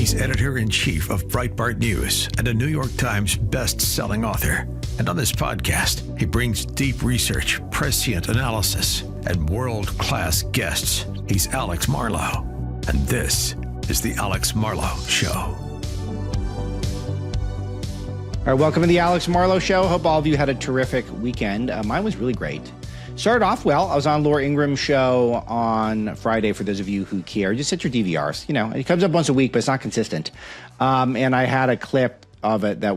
He's editor-in-chief of Breitbart News and a New York Times best-selling author. And on this podcast, he brings deep research, prescient analysis, and world-class guests. He's Alex Marlow, and this is the Alex Marlow Show. All right, welcome to the Alex Marlow Show. Hope all of you had a terrific weekend. Mine was really great. Started off well. I was on Laura Ingraham's show on Friday, for those of you who care. Just set your DVRs. You know, it comes up once a week, but it's not consistent. And I had a clip of it that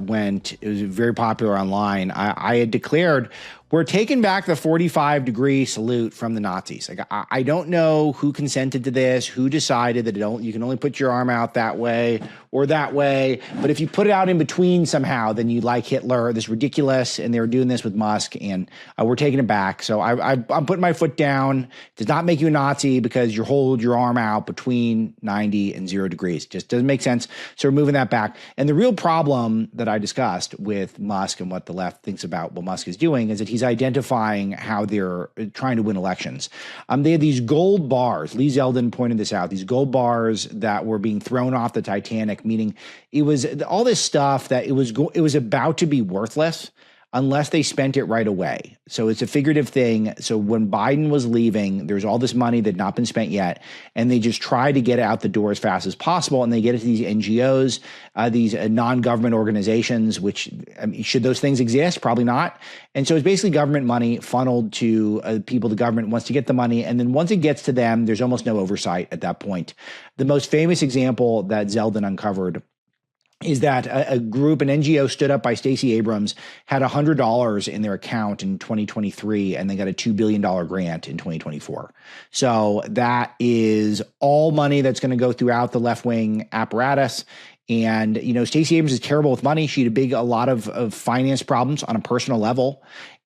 it was very popular online. I had declared, we're taking back the 45-degree salute from the Nazis. Like, I don't know who consented to this, who decided that you can only put your arm out that way or that way. But if you put it out in between somehow, then you like Hitler. This is ridiculous. And they were doing this with Musk, and we're taking it back. So I'm putting my foot down. It does not make you a Nazi because you hold your arm out between 90 and 0 degrees. Just doesn't make sense. So we're moving that back. And the real problem that I discussed with Musk and what the left thinks about what Musk is doing is that he's identifying how they're trying to win elections. They had these gold bars. Lee Zeldin pointed this out. These gold bars that were being thrown off the Titanic, meaning it was all this stuff that it was about to be worthless unless they spent it right away. So it's a figurative thing. So when Biden was leaving, there's all this money that had not been spent yet, and they just try to get it out the door as fast as possible, and they get it to these NGOs, these non-government organizations, which, I mean, should those things exist? Probably not. And so it's basically government money funneled to people the government wants to get the money, and then once it gets to them, there's almost no oversight at that point. The most famous example that Zeldin uncovered is that a group, an NGO stood up by Stacey Abrams, had $100 in their account in 2023, and they got a $2 billion grant in 2024. So that is all money that's going to go throughout the left-wing apparatus. And, you know, Stacey Abrams is terrible with money. She had a lot of finance problems on a personal level.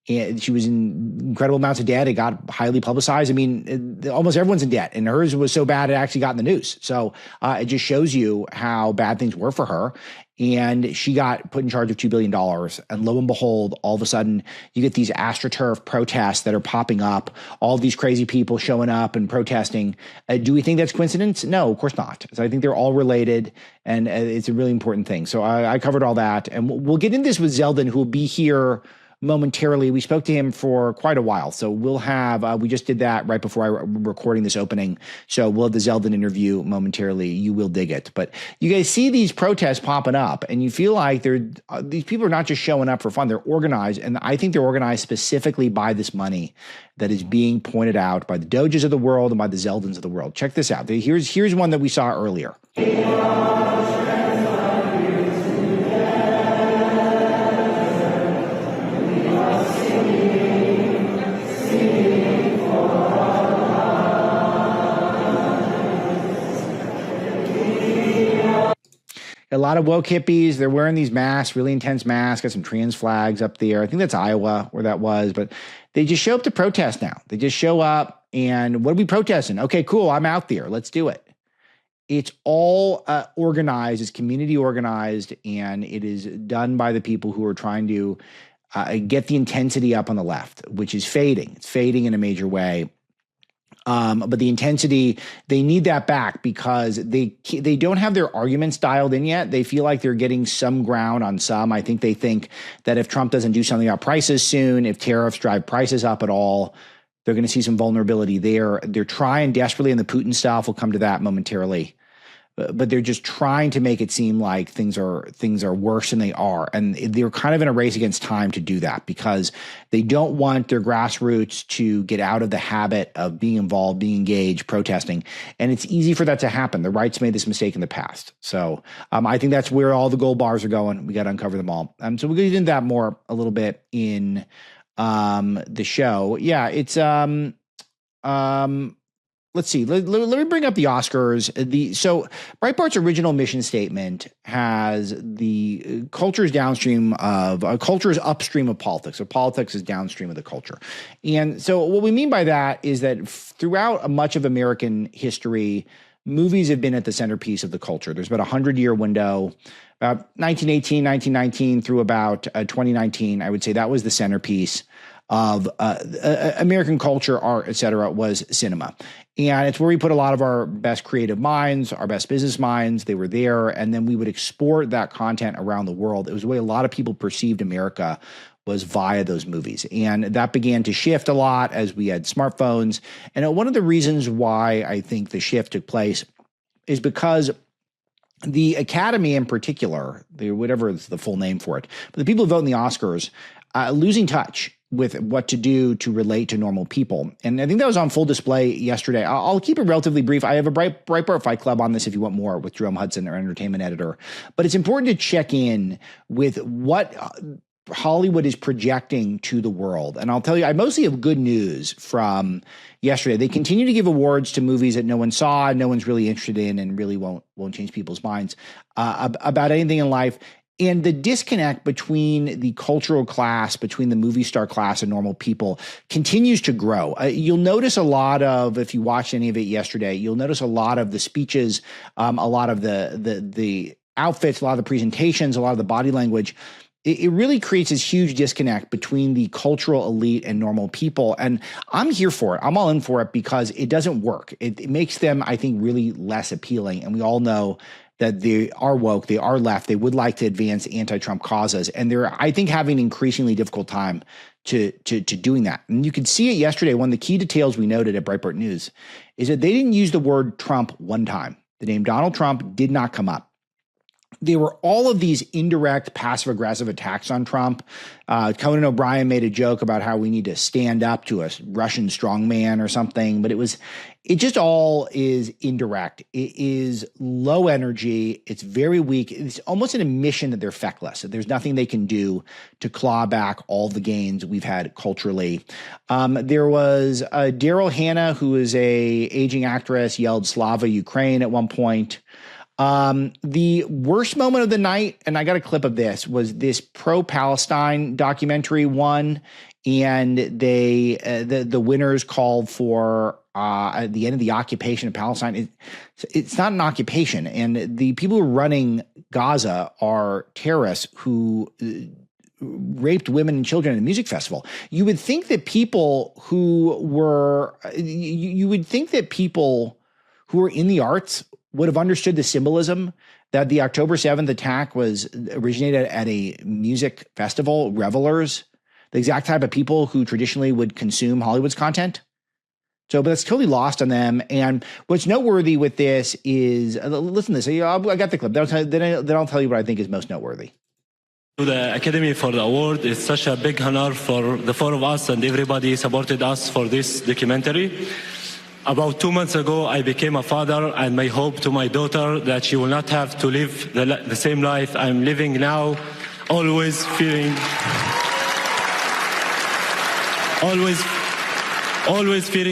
And she was in incredible amounts of debt. It got highly publicized. I mean, almost everyone's in debt, and hers was so bad it actually got in the news. So it just shows you how bad things were for her. And she got put in charge of $2 billion. And lo and behold, all of a sudden, you get these Astroturf protests that are popping up, all these crazy people showing up and protesting. Do we think that's coincidence? No, of course not. So I think they're all related, and it's a really important thing. So I covered all that. And we'll get into this with Zeldin, who will be here momentarily. We spoke to him for quite a while. So we'll have, we just did that right before I'm recording this opening. So we'll have the Zeldin interview momentarily. You will dig it. But you guys see these protests popping up, and you feel like these people are not just showing up for fun. They're organized. And I think they're organized specifically by this money that is being pointed out by the Doges of the world and by the Zeldins of the world. Check this out. Here's one that we saw earlier. A lot of woke hippies, they're wearing these masks, really intense masks, got some trans flags up there. I think that's Iowa where that was, but they just show up to protest now. They just show up, and what are we protesting? Okay, cool, I'm out there. Let's do it. It's all organized, it's community organized, and it is done by the people who are trying to get the intensity up on the left, which is fading. It's fading in a major way. But the intensity, they need that back because they don't have their arguments dialed in yet. They feel like they're getting some ground on some. I think they think that if Trump doesn't do something about prices soon, if tariffs drive prices up at all, they're going to see some vulnerability there. They're trying desperately, and the Putin stuff, we'll come to that momentarily. But they're just trying to make it seem like things are worse than they are. And they're kind of in a race against time to do that because they don't want their grassroots to get out of the habit of being involved, being engaged, protesting. And it's easy for that to happen. The right's made this mistake in the past. So I think that's where all the gold bars are going. We got to uncover them all. So we'll get into that more a little bit in the show. Yeah, it's let's see. Let me bring up the Oscars. So Breitbart's original mission statement has the culture is downstream of culture is upstream of politics, or politics is downstream of the culture. And so what we mean by that is that throughout much of American history, movies have been at the centerpiece of the culture. There's about a 100-year window, about 1918, 1919 through about 2019. I would say that was the centerpiece of American culture, art, etc., was cinema. And it's where we put a lot of our best creative minds, our best business minds. They were there. And then we would export that content around the world. It was the way a lot of people perceived America, was via those movies. And that began to shift a lot as we had smartphones. And one of the reasons why I think the shift took place is because the Academy in particular, whatever is the full name for it, but the people who vote in the Oscars, losing touch with what to do to relate to normal people. And I think that was on full display yesterday. I'll keep it relatively brief. I have a Breitbart Fight Club on this if you want more with Jerome Hudson, our entertainment editor. But it's important to check in with what Hollywood is projecting to the world. And I'll tell you, I mostly have good news from yesterday. They continue to give awards to movies that no one saw, no one's really interested in, and really won't change people's minds about anything in life. And the disconnect between the cultural class, between the movie star class and normal people continues to grow. You'll notice a lot of, if you watched any of it yesterday, you'll notice a lot of the speeches, a lot of the outfits, a lot of the presentations, a lot of the body language. It really creates this huge disconnect between the cultural elite and normal people. And I'm here for it. I'm all in for it because it doesn't work. It makes them, I think, really less appealing. And we all know that they are woke, they are left, they would like to advance anti-Trump causes. And they're, I think, having an increasingly difficult time to doing that. And you could see it yesterday. One of the key details we noted at Breitbart News is that they didn't use the word Trump one time. The name Donald Trump did not come up. There were all of these indirect passive-aggressive attacks on Trump. Conan O'Brien made a joke about how we need to stand up to a Russian strongman or something, but it just all is indirect. It is low energy. It's very weak. It's almost an admission that they're feckless, that there's nothing they can do to claw back all the gains we've had culturally. There was Daryl Hannah, who is a aging actress, yelled Slava Ukraine at one point. The worst moment of the night, and I got a clip of this, was this pro-Palestine documentary won, and the winners called for at the end of the occupation of Palestine. It's not an occupation, and the people who are running Gaza are terrorists who raped women and children at a music festival. You would think that people who were in the arts would have understood the symbolism that the October 7th attack was originated at a music festival, revelers, the exact type of people who traditionally would consume Hollywood's content. But it's totally lost on them. And what's noteworthy with this is, listen to this. I got the clip. Then I'll tell you what I think is most noteworthy. To the Academy for the award. It's such a big honor for the four of us and everybody supported us for this documentary. About 2 months ago, I became a father, and my hope to my daughter that she will not have to live the same life I'm living now, always fearing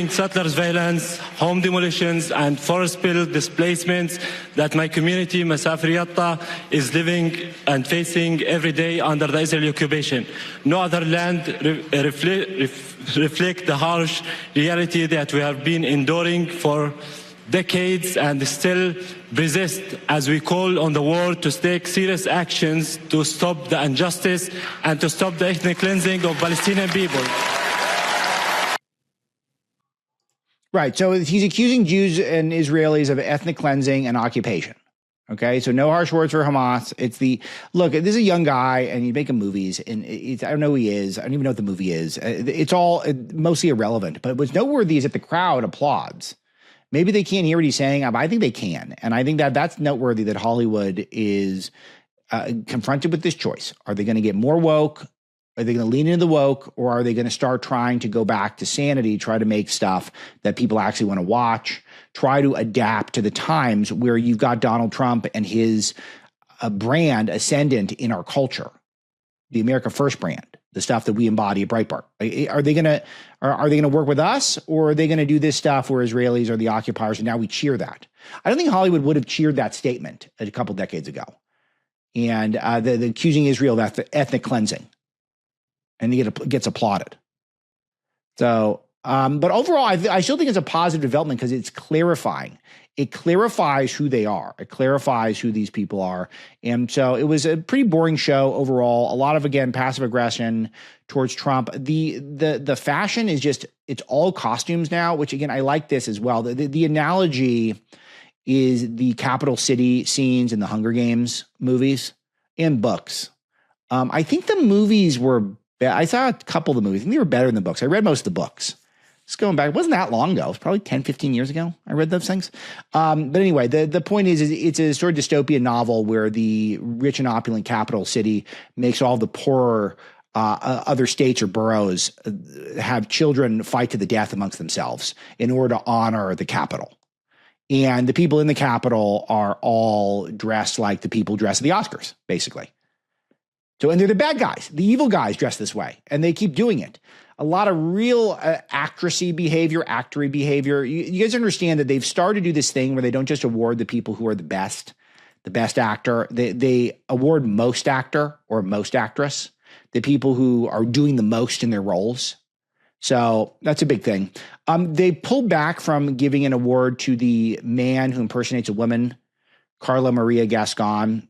settlers' violence, home demolitions, and forest spill displacements that my community, Masafir Yatta, is living and facing every day under the Israeli occupation. No other land reflect the harsh reality that we have been enduring for decades and still persist as we call on the world to take serious actions to stop the injustice and to stop the ethnic cleansing of Palestinian people. Right. So he's accusing Jews and Israelis of ethnic cleansing and occupation. Okay. So no harsh words for Hamas. Look, this is a young guy and he's making movies, and I don't know who he is. I don't even know what the movie is. It's all mostly irrelevant. But what's noteworthy is that the crowd applauds. Maybe they can't hear what he's saying, but I think they can. And I think that's noteworthy that Hollywood is confronted with this choice. Are they going to get more woke? Are they going to lean into the woke, or are they going to start trying to go back to sanity, try to make stuff that people actually want to watch, try to adapt to the times where you've got Donald Trump and his brand ascendant in our culture, the America First brand, the stuff that we embody at Breitbart? Are they going to work with us, or are they going to do this stuff where Israelis are the occupiers and now we cheer that? I don't think Hollywood would have cheered that statement a couple decades ago, and the accusing Israel of ethnic cleansing. And he gets applauded. So, but overall, I still think it's a positive development because it's clarifying. it clarifies who they are. It clarifies who these people are. And so it was a pretty boring show overall. A lot of, again, passive aggression towards Trump. The fashion is just, it's all costumes now, which again, I like this as well. The analogy is the capital city scenes in the Hunger Games movies and books. I think the movies were, I saw a couple of the movies. I think they were better than the books. I read most of the books. Just going back, it wasn't that long ago. It was probably 10, 15 years ago I read those things. But anyway, the point is it's a sort of dystopian novel where the rich and opulent capital city makes all the poorer other states or boroughs have children fight to the death amongst themselves in order to honor the capital. And the people in the capital are all dressed like the people dressed at the Oscars, basically. So, and they're the bad guys, the evil guys dressed this way, and they keep doing it. A lot of real actory behavior. You guys understand that they've started to do this thing where they don't just award the people who are the best actor. They award most actor or most actress, the people who are doing the most in their roles. So that's a big thing. They pulled back from giving an award to the man who impersonates a woman, Carla Maria Gascon,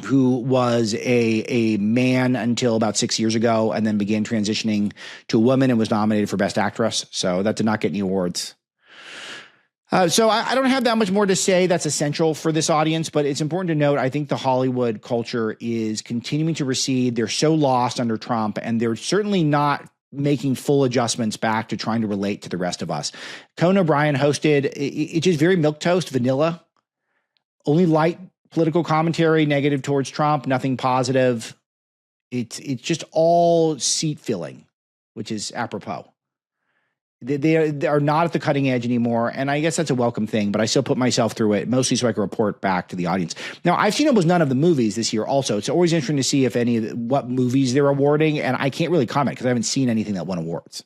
who was a man until about 6 years ago and then began transitioning to a woman and was nominated for Best Actress. So that did not get any awards. So I don't have that much more to say that's essential for this audience, but it's important to note, I think the Hollywood culture is continuing to recede. They're so lost under Trump, and they're certainly not making full adjustments back to trying to relate to the rest of us. Conan O'Brien hosted, it's just very milquetoast, vanilla, only light political commentary, negative towards Trump, nothing positive. It's just all seat filling, which is apropos. They are not at the cutting edge anymore, and I guess that's a welcome thing, but I still put myself through it, mostly so I can report back to the audience. Now, I've seen almost none of the movies this year also. It's always interesting to see if what movies they're awarding, and I can't really comment because I haven't seen anything that won awards.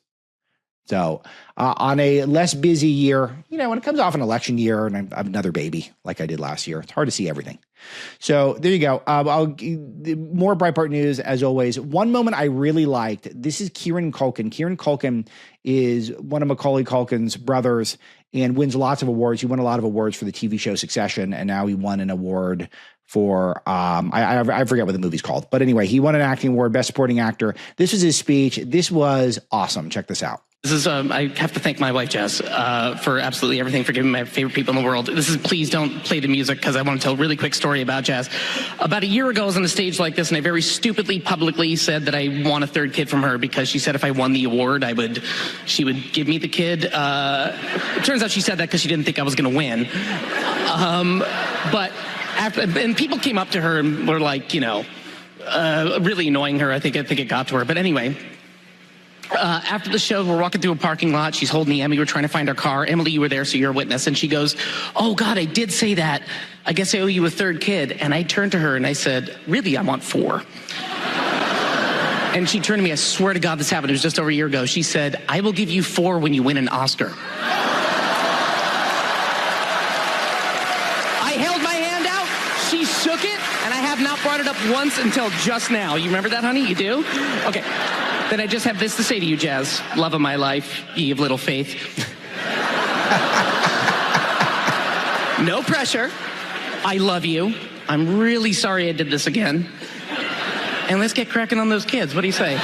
So on a less busy year, when it comes off an election year and I'm another baby like I did last year, it's hard to see everything. So there you go. More Breitbart news as always. One moment I really liked. This is Kieran Culkin. Kieran Culkin is one of Macaulay Culkin's brothers and wins lots of awards. He won a lot of awards for the TV show Succession, and now he won an award for I forget what the movie's called, but anyway, he won an acting award, Best Supporting Actor. This was his speech. This was awesome. Check this out. This is, I have to thank my wife, Jess, for absolutely everything, for giving my favorite people in the world. This is, please don't play the music, because I want to tell a really quick story about Jess. About a year ago, I was on a stage like this, and I very stupidly, publicly said that I want a third kid from her, because she said if I won the award, she would give me the kid. It turns out she said that because she didn't think I was going to win. But and people came up to her and were like, really annoying her. I think it got to her. But anyway. After the show, we're walking through a parking lot. She's holding the Emmy. We're trying to find our car. Emily, you were there, so you're a witness. And she goes, "Oh, God, I did say that. I guess I owe you a third kid." And I turned to her and I said, "Really, I want 4. And she turned to me. I swear to God this happened. It was just over a year ago. She said, "I will give you 4 when you win an Oscar." I held my hand out. She shook it. And I have not brought it up once until just now. You remember that, honey? You do? Okay. Then I just have this to say to you, Jazz. Love of my life, ye of little faith. No pressure. I love you. I'm really sorry I did this again. And let's get cracking on those kids. What do you say?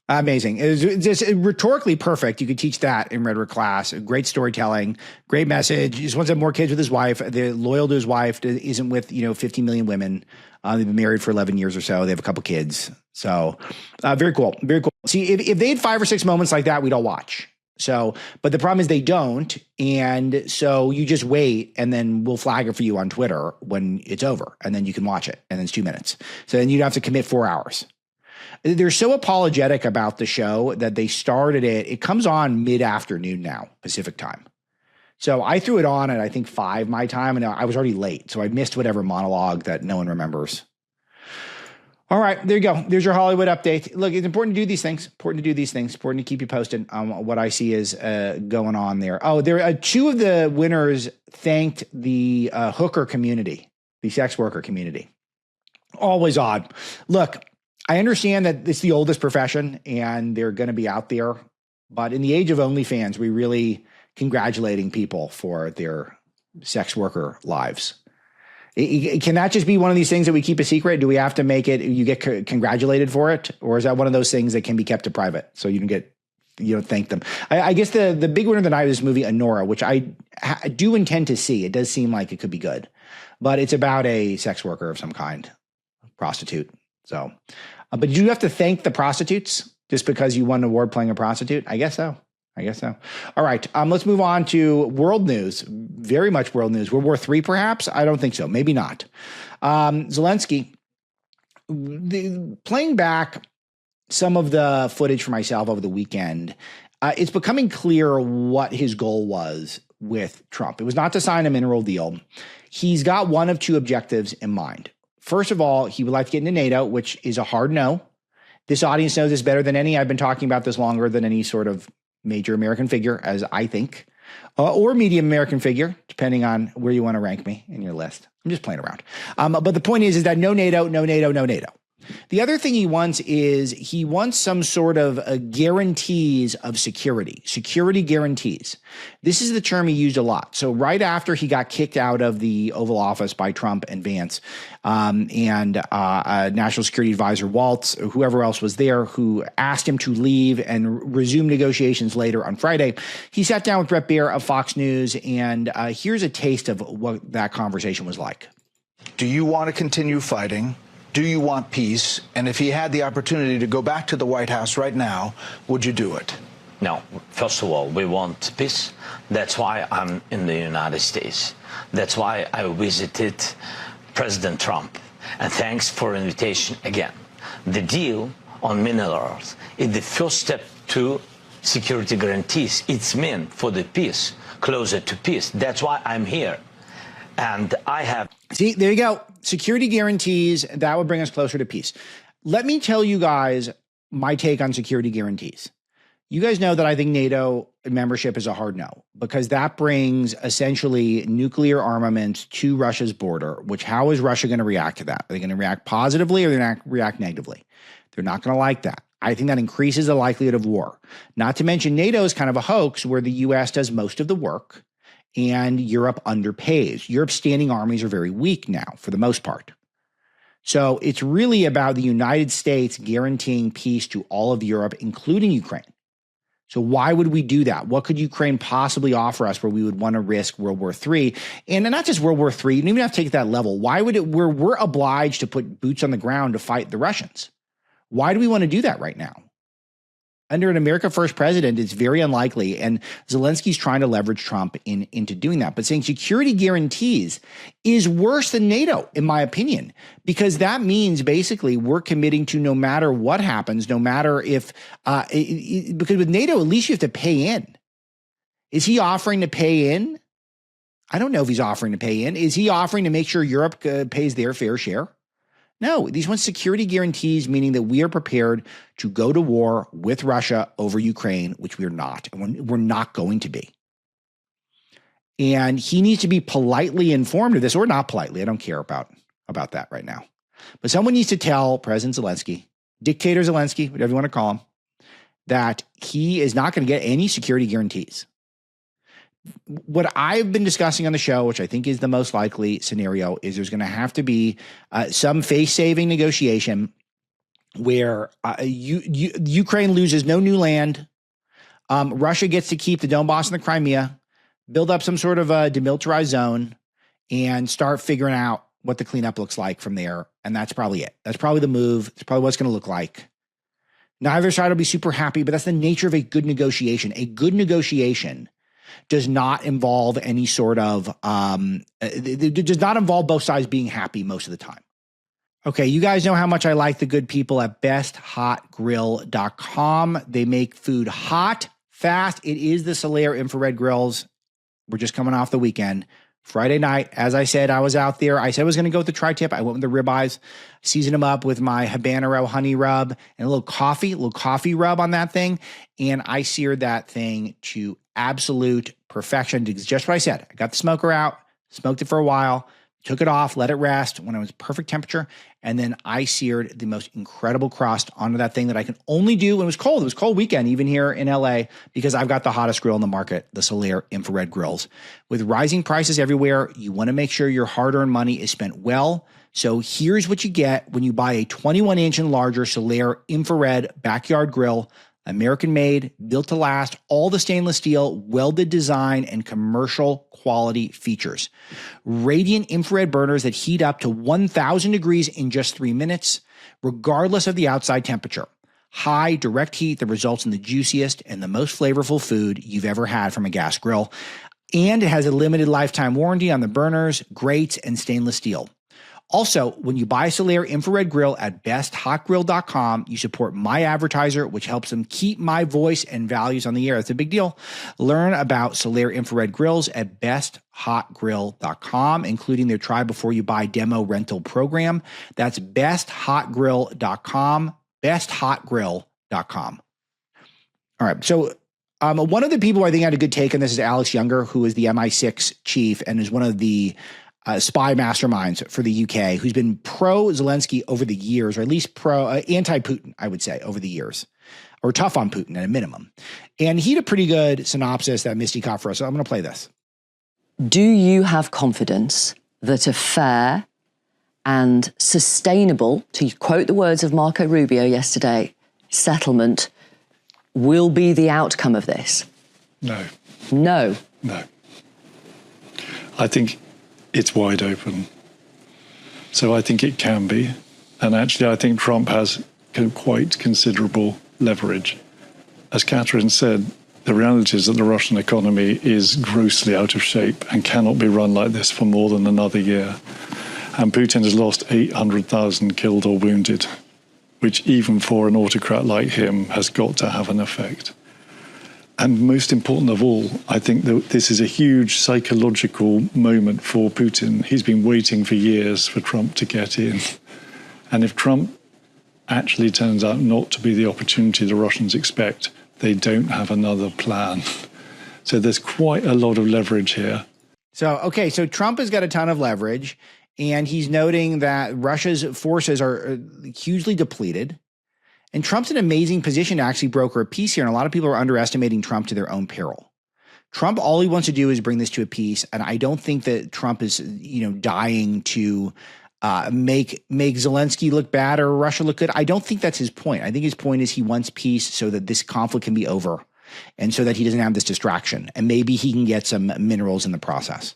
Amazing. It's just rhetorically perfect. You could teach that in rhetoric class. Great storytelling, great message. He just wants to have more kids with his wife. They're loyal to his wife. Isn't with, 50 million women. They've been married for 11 years or so. They have a couple kids. So very cool. Very cool. See, if they had 5 or 6 moments like that, we'd all watch. So, but the problem is they don't. And so you just wait, and then we'll flag it for you on Twitter when it's over, and then you can watch it. And then it's 2 minutes. So then you'd have to commit 4 hours. They're so apologetic about the show that they started it. It comes on mid-afternoon now, Pacific time. So I threw it on at, I think, 5 my time, and I was already late. So I missed whatever monologue that no one remembers. All right, there you go. There's your Hollywood update. Look, it's important to do these things. Important to keep you posted on what I see is going on there. Oh, there 2 of the winners thanked the hooker community, the sex worker community. Always odd. Look, I understand that it's the oldest profession and they're going to be out there, but in the age of OnlyFans, we really congratulating people for their sex worker lives. Can that just be one of these things that we keep a secret? Do we have to make it, you get congratulated for it? Or is that one of those things that can be kept a private so you don't thank them? I guess the big winner tonight is this movie, Honora, which I do intend to see. It does seem like it could be good, but it's about a sex worker of some kind, prostitute. So, but do you have to thank the prostitutes just because you won an award playing a prostitute? I guess so. All right. Let's move on to world news. Very much world news. World War III, perhaps? I don't think so. Maybe not. Zelensky, playing back some of the footage for myself over the weekend, it's becoming clear what his goal was with Trump. It was not to sign a mineral deal. He's got one of two objectives in mind. First of all, he would like to get into NATO, which is a hard no. This audience knows this better than any. I've been talking about this longer than any sort of major American figure, as I think, or medium American figure, depending on where you want to rank me in your list. I'm just playing around. But the point is that no NATO, no NATO, no NATO. The other thing he wants is he wants some sort of guarantees of security guarantees. This is the term he used a lot. So right after he got kicked out of the Oval Office by Trump and Vance and National Security Advisor Waltz, or whoever else was there, who asked him to leave and resume negotiations later on Friday, he sat down with Bret Baier of Fox News, and here's a taste of what that conversation was like. Do you want to continue fighting? Do you want peace? And if he had the opportunity to go back to the White House right now, would you do it? No. First of all, we want peace. That's why I'm in the United States. That's why I visited President Trump. And thanks for the invitation again. The deal on minerals is the first step to security guarantees. It's meant for the peace, closer to peace. That's why I'm here. And I have... See, there you go. Security guarantees, that would bring us closer to peace. Let me tell you guys my take on security guarantees. You guys know that I think NATO membership is a hard no, because that brings essentially nuclear armament to Russia's border, which how is Russia going to react to that? Are they going to react positively or are they going to react negatively? They're not going to like that. I think that increases the likelihood of war. Not to mention NATO is kind of a hoax where the U.S. does most of the work and Europe underpays. Europe's standing armies are very weak now, for the most part. So it's really about the United States guaranteeing peace to all of Europe, including Ukraine. So why would we do that? What could Ukraine possibly offer us where we would want to risk World War III? And not just World War III, you don't even have to take it to that level. Why would it, we're obliged to put boots on the ground to fight the Russians? Why do we want to do that right now? Under an America First president, it's very unlikely, and Zelensky's trying to leverage Trump into doing that. But saying security guarantees is worse than NATO, in my opinion, because that means basically we're committing to no matter what happens, no matter if, because with NATO, at least you have to pay in. Is he offering to pay in? I don't know if he's offering to pay in. Is he offering to make sure Europe pays their fair share? No, these want security guarantees, meaning that we are prepared to go to war with Russia over Ukraine, which we are not, and we're not going to be. And he needs to be politely informed of this, or not politely. I don't care about that right now. But someone needs to tell President Zelensky, Dictator Zelensky, whatever you want to call him, that he is not going to get any security guarantees. What I've been discussing on the show, which I think is the most likely scenario, is there's going to have to be some face-saving negotiation where Ukraine loses no new land. Russia gets to keep the Donbass and the Crimea, build up some sort of a demilitarized zone, and start figuring out what the cleanup looks like from there. And that's probably it. That's probably the move. It's probably what it's going to look like. Neither side will be super happy, but that's the nature of a good negotiation. A good negotiation does not involve any sort of, it does not involve both sides being happy most of the time. Okay, you guys know how much I like the good people at besthotgrill.com. They make food hot, fast. It is the Solaire infrared grills. We're just coming off the weekend. Friday night, as I said, I was out there. I said I was going to go with the tri-tip. I went with the ribeyes, seasoned them up with my habanero honey rub and a little coffee rub on that thing. And I seared that thing to absolute perfection. It's just what I said. I got the smoker out, smoked it for a while, took it off, let it rest when it was perfect temperature, and then I seared the most incredible crust onto that thing that I can only do when it was cold. It was a cold weekend, even here in LA, because I've got the hottest grill in the market, the Solaire infrared grills. With rising prices everywhere, you want to make sure your hard-earned money is spent well. So here's what you get when you buy a 21-inch and larger Solaire infrared backyard grill. American-made, built to last, all the stainless steel, welded design, and commercial quality features. Radiant infrared burners that heat up to 1,000 degrees in just 3 minutes, regardless of the outside temperature. High, direct heat that results in the juiciest and the most flavorful food you've ever had from a gas grill. And it has a limited lifetime warranty on the burners, grates, and stainless steel. Also, when you buy a Solaire infrared grill at besthotgrill.com, you support my advertiser, which helps them keep my voice and values on the air. That's a big deal. Learn about Solaire infrared grills at besthotgrill.com, including their try before you buy demo rental program. That's besthotgrill.com, besthotgrill.com. All right. So one of the people who I think had a good take on this is Alex Younger, who is the MI6 chief and is one of the spy masterminds for the UK, who's been pro-Zelensky over the years, or at least anti-Putin, I would say, over the years, or tough on Putin at a minimum. And he had a pretty good synopsis that Misty caught for us. So I'm going to play this. Do you have confidence that a fair and sustainable, to quote the words of Marco Rubio yesterday, settlement will be the outcome of this? No. No. No. I think it's wide open. So I think it can be. And actually, I think Trump has quite considerable leverage. As Catherine said, the reality is that the Russian economy is grossly out of shape and cannot be run like this for more than another year. And Putin has lost 800,000 killed or wounded, which even for an autocrat like him has got to have an effect. And most important of all, I think that this is a huge psychological moment for Putin. He's been waiting for years for Trump to get in. And if Trump actually turns out not to be the opportunity the Russians expect, they don't have another plan. So there's quite a lot of leverage here. So Trump has got a ton of leverage, and he's noting that Russia's forces are hugely depleted. And Trump's in an amazing position to actually broker a peace here. And a lot of people are underestimating Trump to their own peril. Trump, all he wants to do is bring this to a peace. And I don't think that Trump is, dying to make Zelensky look bad or Russia look good. I don't think that's his point. I think his point is he wants peace so that this conflict can be over and so that he doesn't have this distraction. And maybe he can get some minerals in the process.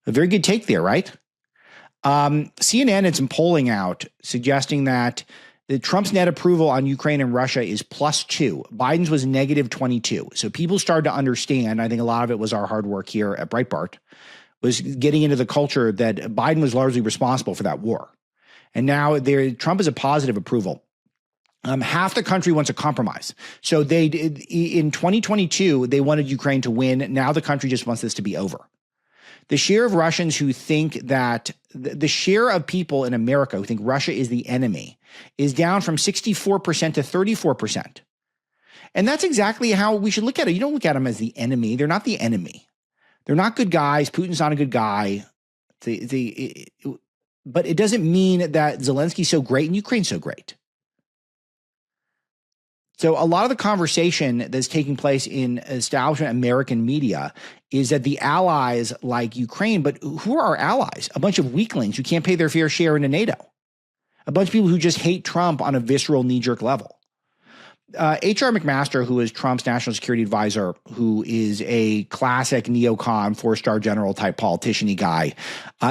A very good take there, right? CNN had some polling out suggesting that Trump's net approval on Ukraine and Russia is +2. Biden's was -22. So people started to understand, I think a lot of it was our hard work here at Breitbart, was getting into the culture that Biden was largely responsible for that war. And now Trump is a positive approval. Half the country wants a compromise. So in 2022, they wanted Ukraine to win. Now the country just wants this to be over. The share of Russians who think that the share of people in America who think Russia is the enemy is down from 64% to 34%. And that's exactly how we should look at it. You don't look at them as the enemy. They're not the enemy. They're not good guys. Putin's not a good guy. But it doesn't mean that Zelensky's so great and Ukraine's so great. So a lot of the conversation that's taking place in establishment American media is that the allies like Ukraine, but who are our allies? A bunch of weaklings who can't pay their fair share into NATO. A bunch of people who just hate Trump on a visceral knee-jerk level. H.R. McMaster, who is Trump's national security advisor, who is a classic neocon, four-star general type politician-y guy,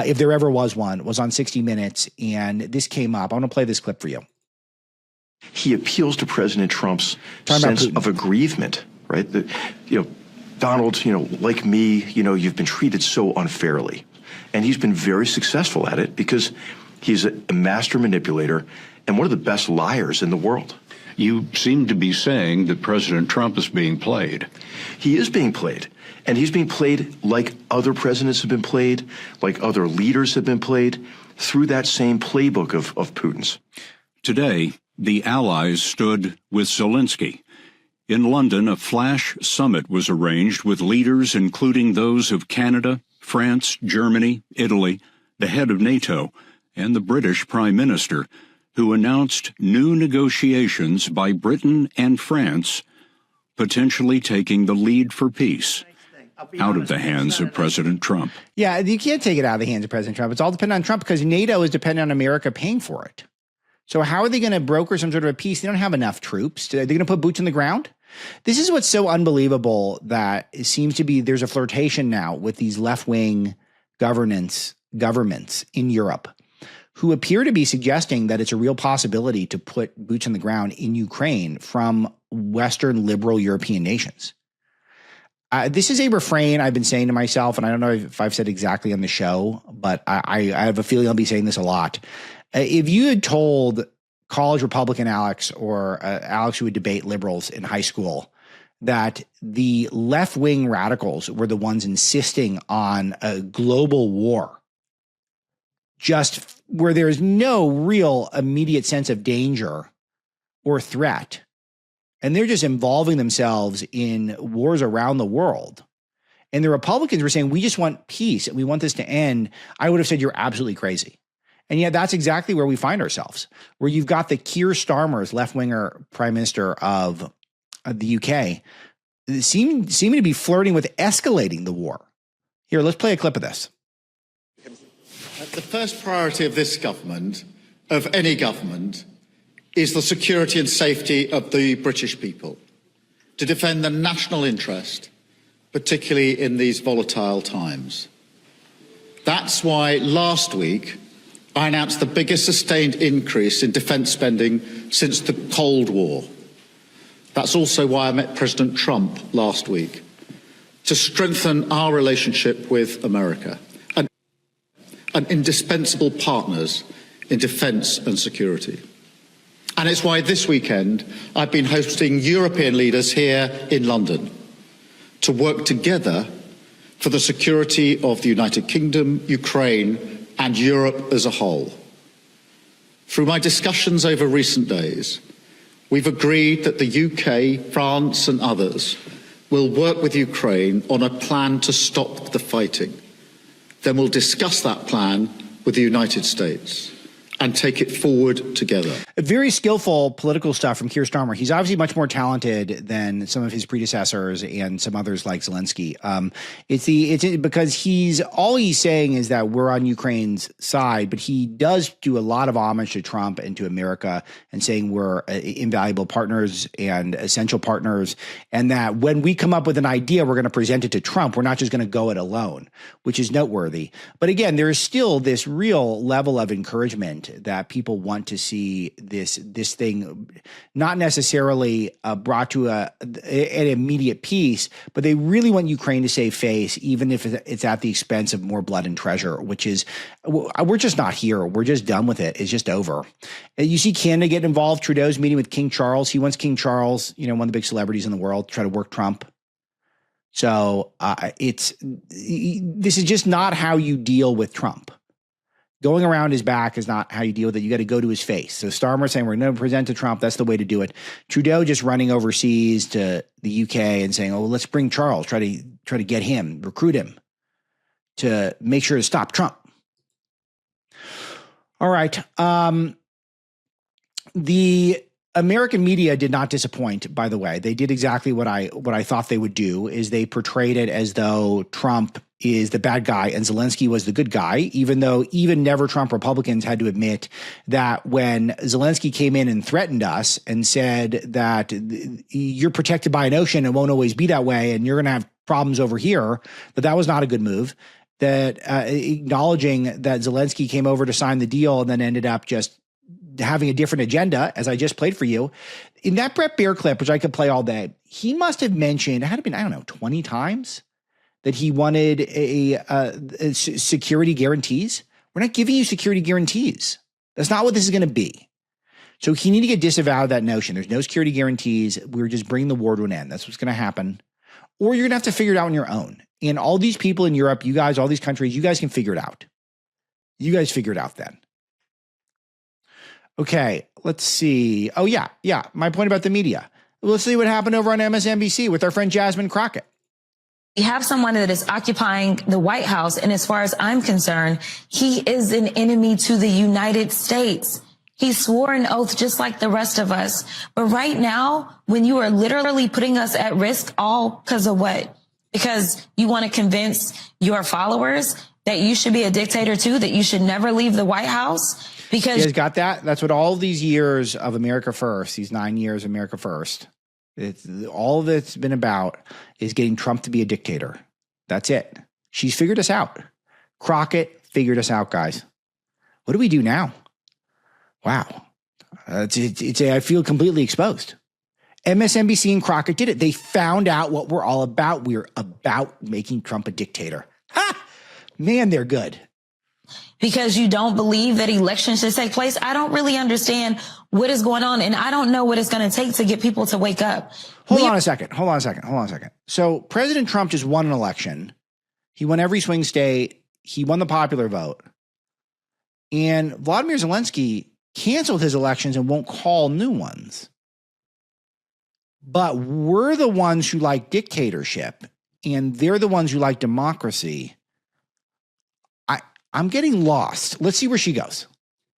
if there ever was one, was on 60 Minutes, and this came up. I want to play this clip for you. He appeals to President Trump's sense of aggrievement, right? Donald, like me, you've been treated so unfairly. And he's been very successful at it because he's a master manipulator and one of the best liars in the world. You seem to be saying that President Trump is being played. He is being played. And he's being played like other presidents have been played, like other leaders have been played, through that same playbook of Putin's. Today, the Allies stood with Zelensky. In London, a flash summit was arranged with leaders including those of Canada, France, Germany, Italy, the head of NATO, and the British Prime Minister, who announced new negotiations by Britain and France, potentially taking the lead for peace out of the hands of President Trump. Yeah, you can't take it out of the hands of President Trump. It's all dependent on Trump because NATO is dependent on America paying for it. So how are they going to broker some sort of a peace? They don't have enough troops. Are they going to put boots on the ground? This is what's so unbelievable, that it seems to be there's a flirtation now with these left-wing governments in Europe who appear to be suggesting that it's a real possibility to put boots on the ground in Ukraine from Western liberal European nations. This is a refrain I've been saying to myself, and I don't know if I've said exactly on the show, but I have a feeling I'll be saying this a lot. If you had told college Republican Alex or Alex who would debate liberals in high school that the left-wing radicals were the ones insisting on a global war, just where there's no real immediate sense of danger or threat, and they're just involving themselves in wars around the world, and the Republicans were saying, we just want peace and we want this to end, I would have said, you're absolutely crazy. And yet that's exactly where we find ourselves, where you've got the Kier Starmer, left-winger prime minister of the UK, seeming to be flirting with escalating the war. Here, let's play a clip of this. The first priority of this government, of any government, is the security and safety of the British people, to defend the national interest, particularly in these volatile times. That's why last week I announced the biggest sustained increase in defence spending since the Cold War. That's also why I met President Trump last week, to strengthen our relationship with America and indispensable partners in defence and security. And it's why this weekend I've been hosting European leaders here in London to work together for the security of the United Kingdom, Ukraine, and Europe as a whole. Through my discussions over recent days, we've agreed that the UK, France, and others will work with Ukraine on a plan to stop the fighting. Then we'll discuss that plan with the United States and take it forward together. Very skillful political stuff from Keir Starmer. He's obviously much more talented than some of his predecessors and some others like Zelensky. It's because he's saying is that we're on Ukraine's side, but he does do a lot of homage to Trump and to America and saying we're invaluable partners and essential partners, and that when we come up with an idea, we're going to present it to Trump. We're not just going to go it alone, which is noteworthy. But again, there is still this real level of encouragement that people want to see this thing not necessarily brought to an immediate peace, but they really want Ukraine to save face, even if it's at the expense of more blood and treasure, which is, we're just not here. We're just done with it. It's just over. You see Canada get involved. Trudeau's meeting with King Charles. He wants King Charles, one of the big celebrities in the world, to try to work Trump. So this is just not how you deal with Trump. Going around his back is not how you deal with it. You got to go to his face. So Starmer saying we're going to present to Trump. That's the way to do it. Trudeau just running overseas to the UK and saying, "Oh, let's bring Charles. Try to get him, recruit him to make sure to stop Trump." All right. The American media did not disappoint, by the way. They did exactly what I thought they would do, is they portrayed it as though Trump is the bad guy and Zelensky was the good guy, even though even never Trump Republicans had to admit that when Zelensky came in and threatened us and said that you're protected by an ocean, it won't always be that way, and you're going to have problems over here, that was not a good move. That acknowledging that Zelensky came over to sign the deal and then ended up just having a different agenda, as I just played for you. In that Bret Baier clip, which I could play all day, he must have mentioned, it had been, 20 times that he wanted a security guarantees. We're not giving you security guarantees. That's not what this is going to be. So you need to get disavowed that notion. There's no security guarantees. We're just bringing the war to an end. That's what's going to happen. Or you're going to have to figure it out on your own. And all these people in Europe, you guys, all these countries, you guys can figure it out. You guys figure it out then. Okay, let's see. Oh, yeah. My point about the media. Let's see what happened over on MSNBC with our friend Jasmine Crockett. We have someone that is occupying the White House, and as far as I'm concerned, he is an enemy to the United States. He swore an oath just like the rest of us. But right now, when you are literally putting us at risk, all because of what? Because you want to convince your followers that you should be a dictator too, that you should never leave the White House? Because you guys got that? That's what all these years of America First, these 9 years of America First, all that's been about is getting Trump to be a dictator. That's it. She's figured us out. Crockett figured us out, guys. What do we do now? Wow. I feel completely exposed. MSNBC and Crockett did it. They found out what we're all about. We're about making Trump a dictator. Ha! Man, they're good. Because you don't believe that elections should take place. I don't really understand what is going on, and I don't know what it's going to take to get people to wake up. Hold on a second. So President Trump just won an election. He won every swing state. He won the popular vote. And Vladimir Zelensky canceled his elections and won't call new ones. But we're the ones who like dictatorship, and they're the ones who like democracy. I'm getting lost. Let's see where she goes.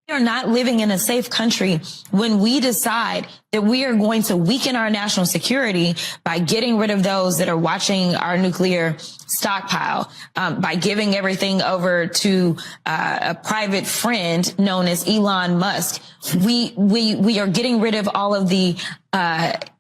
We are not living in a safe country when we decide that we are going to weaken our national security by getting rid of those that are watching our nuclear stockpile, by giving everything over to a private friend known as Elon Musk. We are getting rid of all of the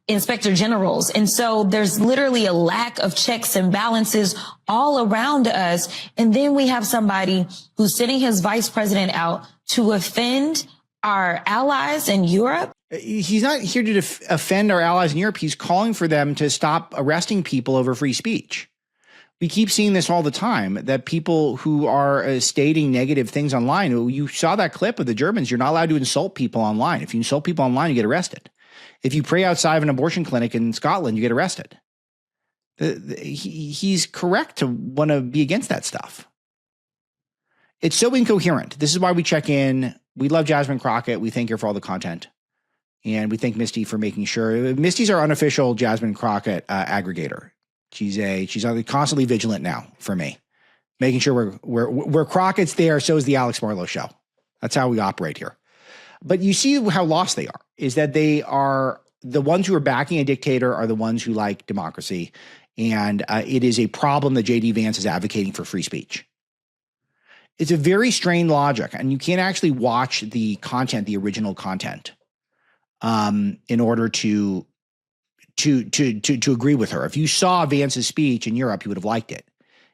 inspector generals. And so there's literally a lack of checks and balances all around us. And then we have somebody who's sending his vice president out to offend our allies in Europe. He's not here to offend our allies in Europe. He's calling for them to stop arresting people over free speech. We keep seeing this all the time, that people who are stating negative things online, you saw that clip of the Germans, you're not allowed to insult people online. If you insult people online, you get arrested. If you pray outside of an abortion clinic in Scotland, you get arrested. He's correct to want to be against that stuff. It's so incoherent. This is why we check in. We love Jasmine Crockett. We thank her for all the content. And we thank Misty for making sure. Misty's our unofficial Jasmine Crockett aggregator. She's constantly vigilant now for me, making sure we're Crockett's there. So is the Alex Marlow Show. That's how we operate here. But you see how lost they are, is that they are the ones who are backing a dictator are the ones who like democracy. And it is a problem that J.D. Vance is advocating for free speech. It's a very strained logic, and you can't actually watch the content, the original content, in order to agree with her. If you saw Vance's speech in Europe, you would have liked it.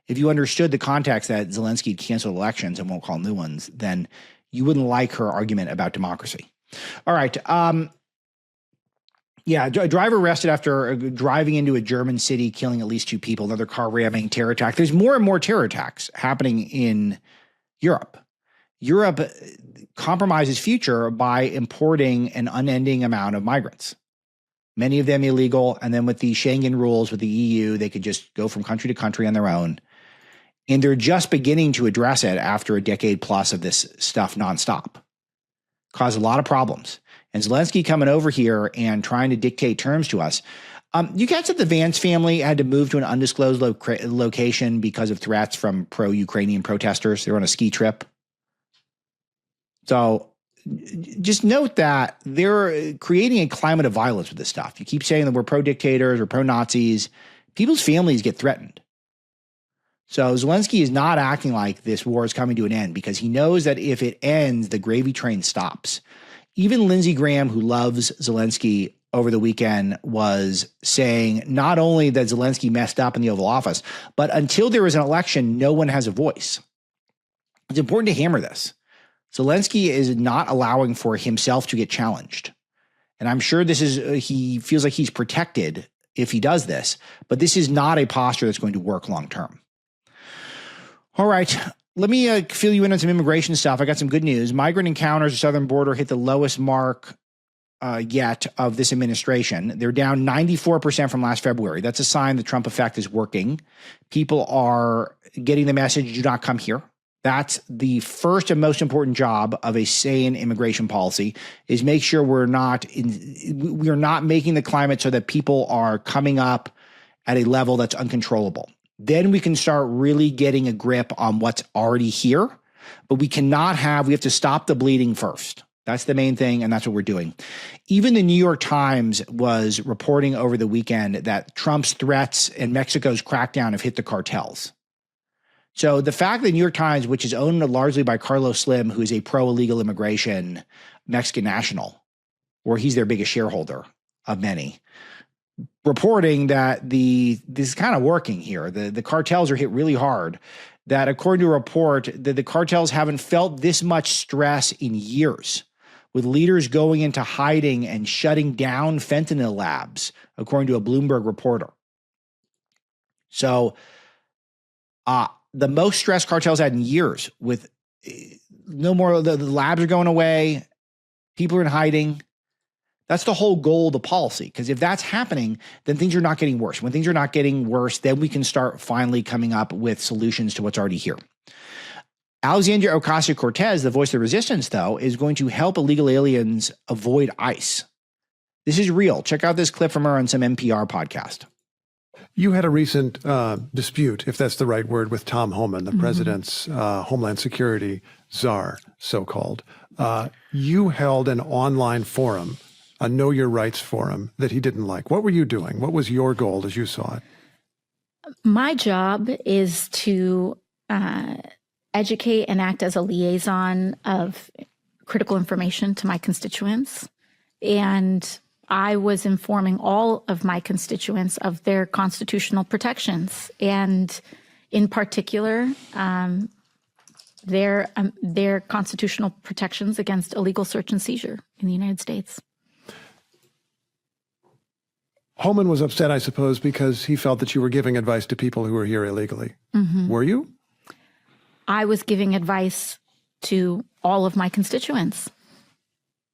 If you understood the context that Zelensky canceled elections and won't call new ones, then you wouldn't like her argument about democracy. All right. A driver arrested after driving into a German city, killing at least 2 people, another car ramming, terror attack. There's more and more terror attacks happening in Europe. Europe compromises future by importing an unending amount of migrants, many of them illegal. And then with the Schengen rules with the EU, they could just go from country to country on their own. And they're just beginning to address it after a decade plus of this stuff nonstop. Caused a lot of problems. And Zelensky coming over here and trying to dictate terms to us. You catch that the Vance family had to move to an undisclosed location because of threats from pro-Ukrainian protesters. They were on a ski trip. So just note that they're creating a climate of violence with this stuff. You keep saying that we're pro-dictators or pro-Nazis. People's families get threatened. So Zelensky is not acting like this war is coming to an end because he knows that if it ends, the gravy train stops. Even Lindsey Graham, who loves Zelensky, over the weekend was saying not only that Zelensky messed up in the Oval Office, but until there is an election, no one has a voice. It's important to hammer this. Zelensky is not allowing for himself to get challenged. And I'm sure this is, he feels like he's protected if he does this, but this is not a posture that's going to work long term. All right. Let me fill you in on some immigration stuff. I got some good news. Migrant encounters at the southern border hit the lowest mark yet of this administration. They're down 94% from last February. That's a sign the Trump effect is working. People are getting the message, do not come here. That's the first and most important job of a sane immigration policy, is make sure we're not making the climate so that people are coming up at a level that's uncontrollable. Then we can start really getting a grip on what's already here. But we have to stop the bleeding first. That's the main thing, and that's what we're doing. Even the New York Times was reporting over the weekend that Trump's threats and Mexico's crackdown have hit the cartels. So the fact that the New York Times, which is owned largely by Carlos Slim, who is a pro-illegal immigration Mexican national, or he's their biggest shareholder of many, reporting that this is kind of working here. The cartels are hit really hard. That according to a report, that the cartels haven't felt this much stress in years, with leaders going into hiding and shutting down fentanyl labs, according to a Bloomberg reporter. So the most stress cartels had in years, with no more, the labs are going away, people are in hiding. That's the whole goal of the policy, because if that's happening, then things are not getting worse. When things are not getting worse, then we can start finally coming up with solutions to what's already here. Alexandria Ocasio-Cortez, the voice of the resistance, though, is going to help illegal aliens avoid ICE. This is real. Check out this clip from her on some NPR podcast. You had a recent dispute, if that's the right word, with Tom Homan, the president's Homeland Security czar, so-called. You held an online forum, a Know Your Rights forum, that he didn't like. What were you doing? What was your goal as you saw it? My job is to educate and act as a liaison of critical information to my constituents. And I was informing all of my constituents of their constitutional protections, and in particular, their constitutional protections against illegal search and seizure in the United States. Homan was upset, I suppose, because he felt that you were giving advice to people who were here illegally. Were you? I was giving advice to all of my constituents.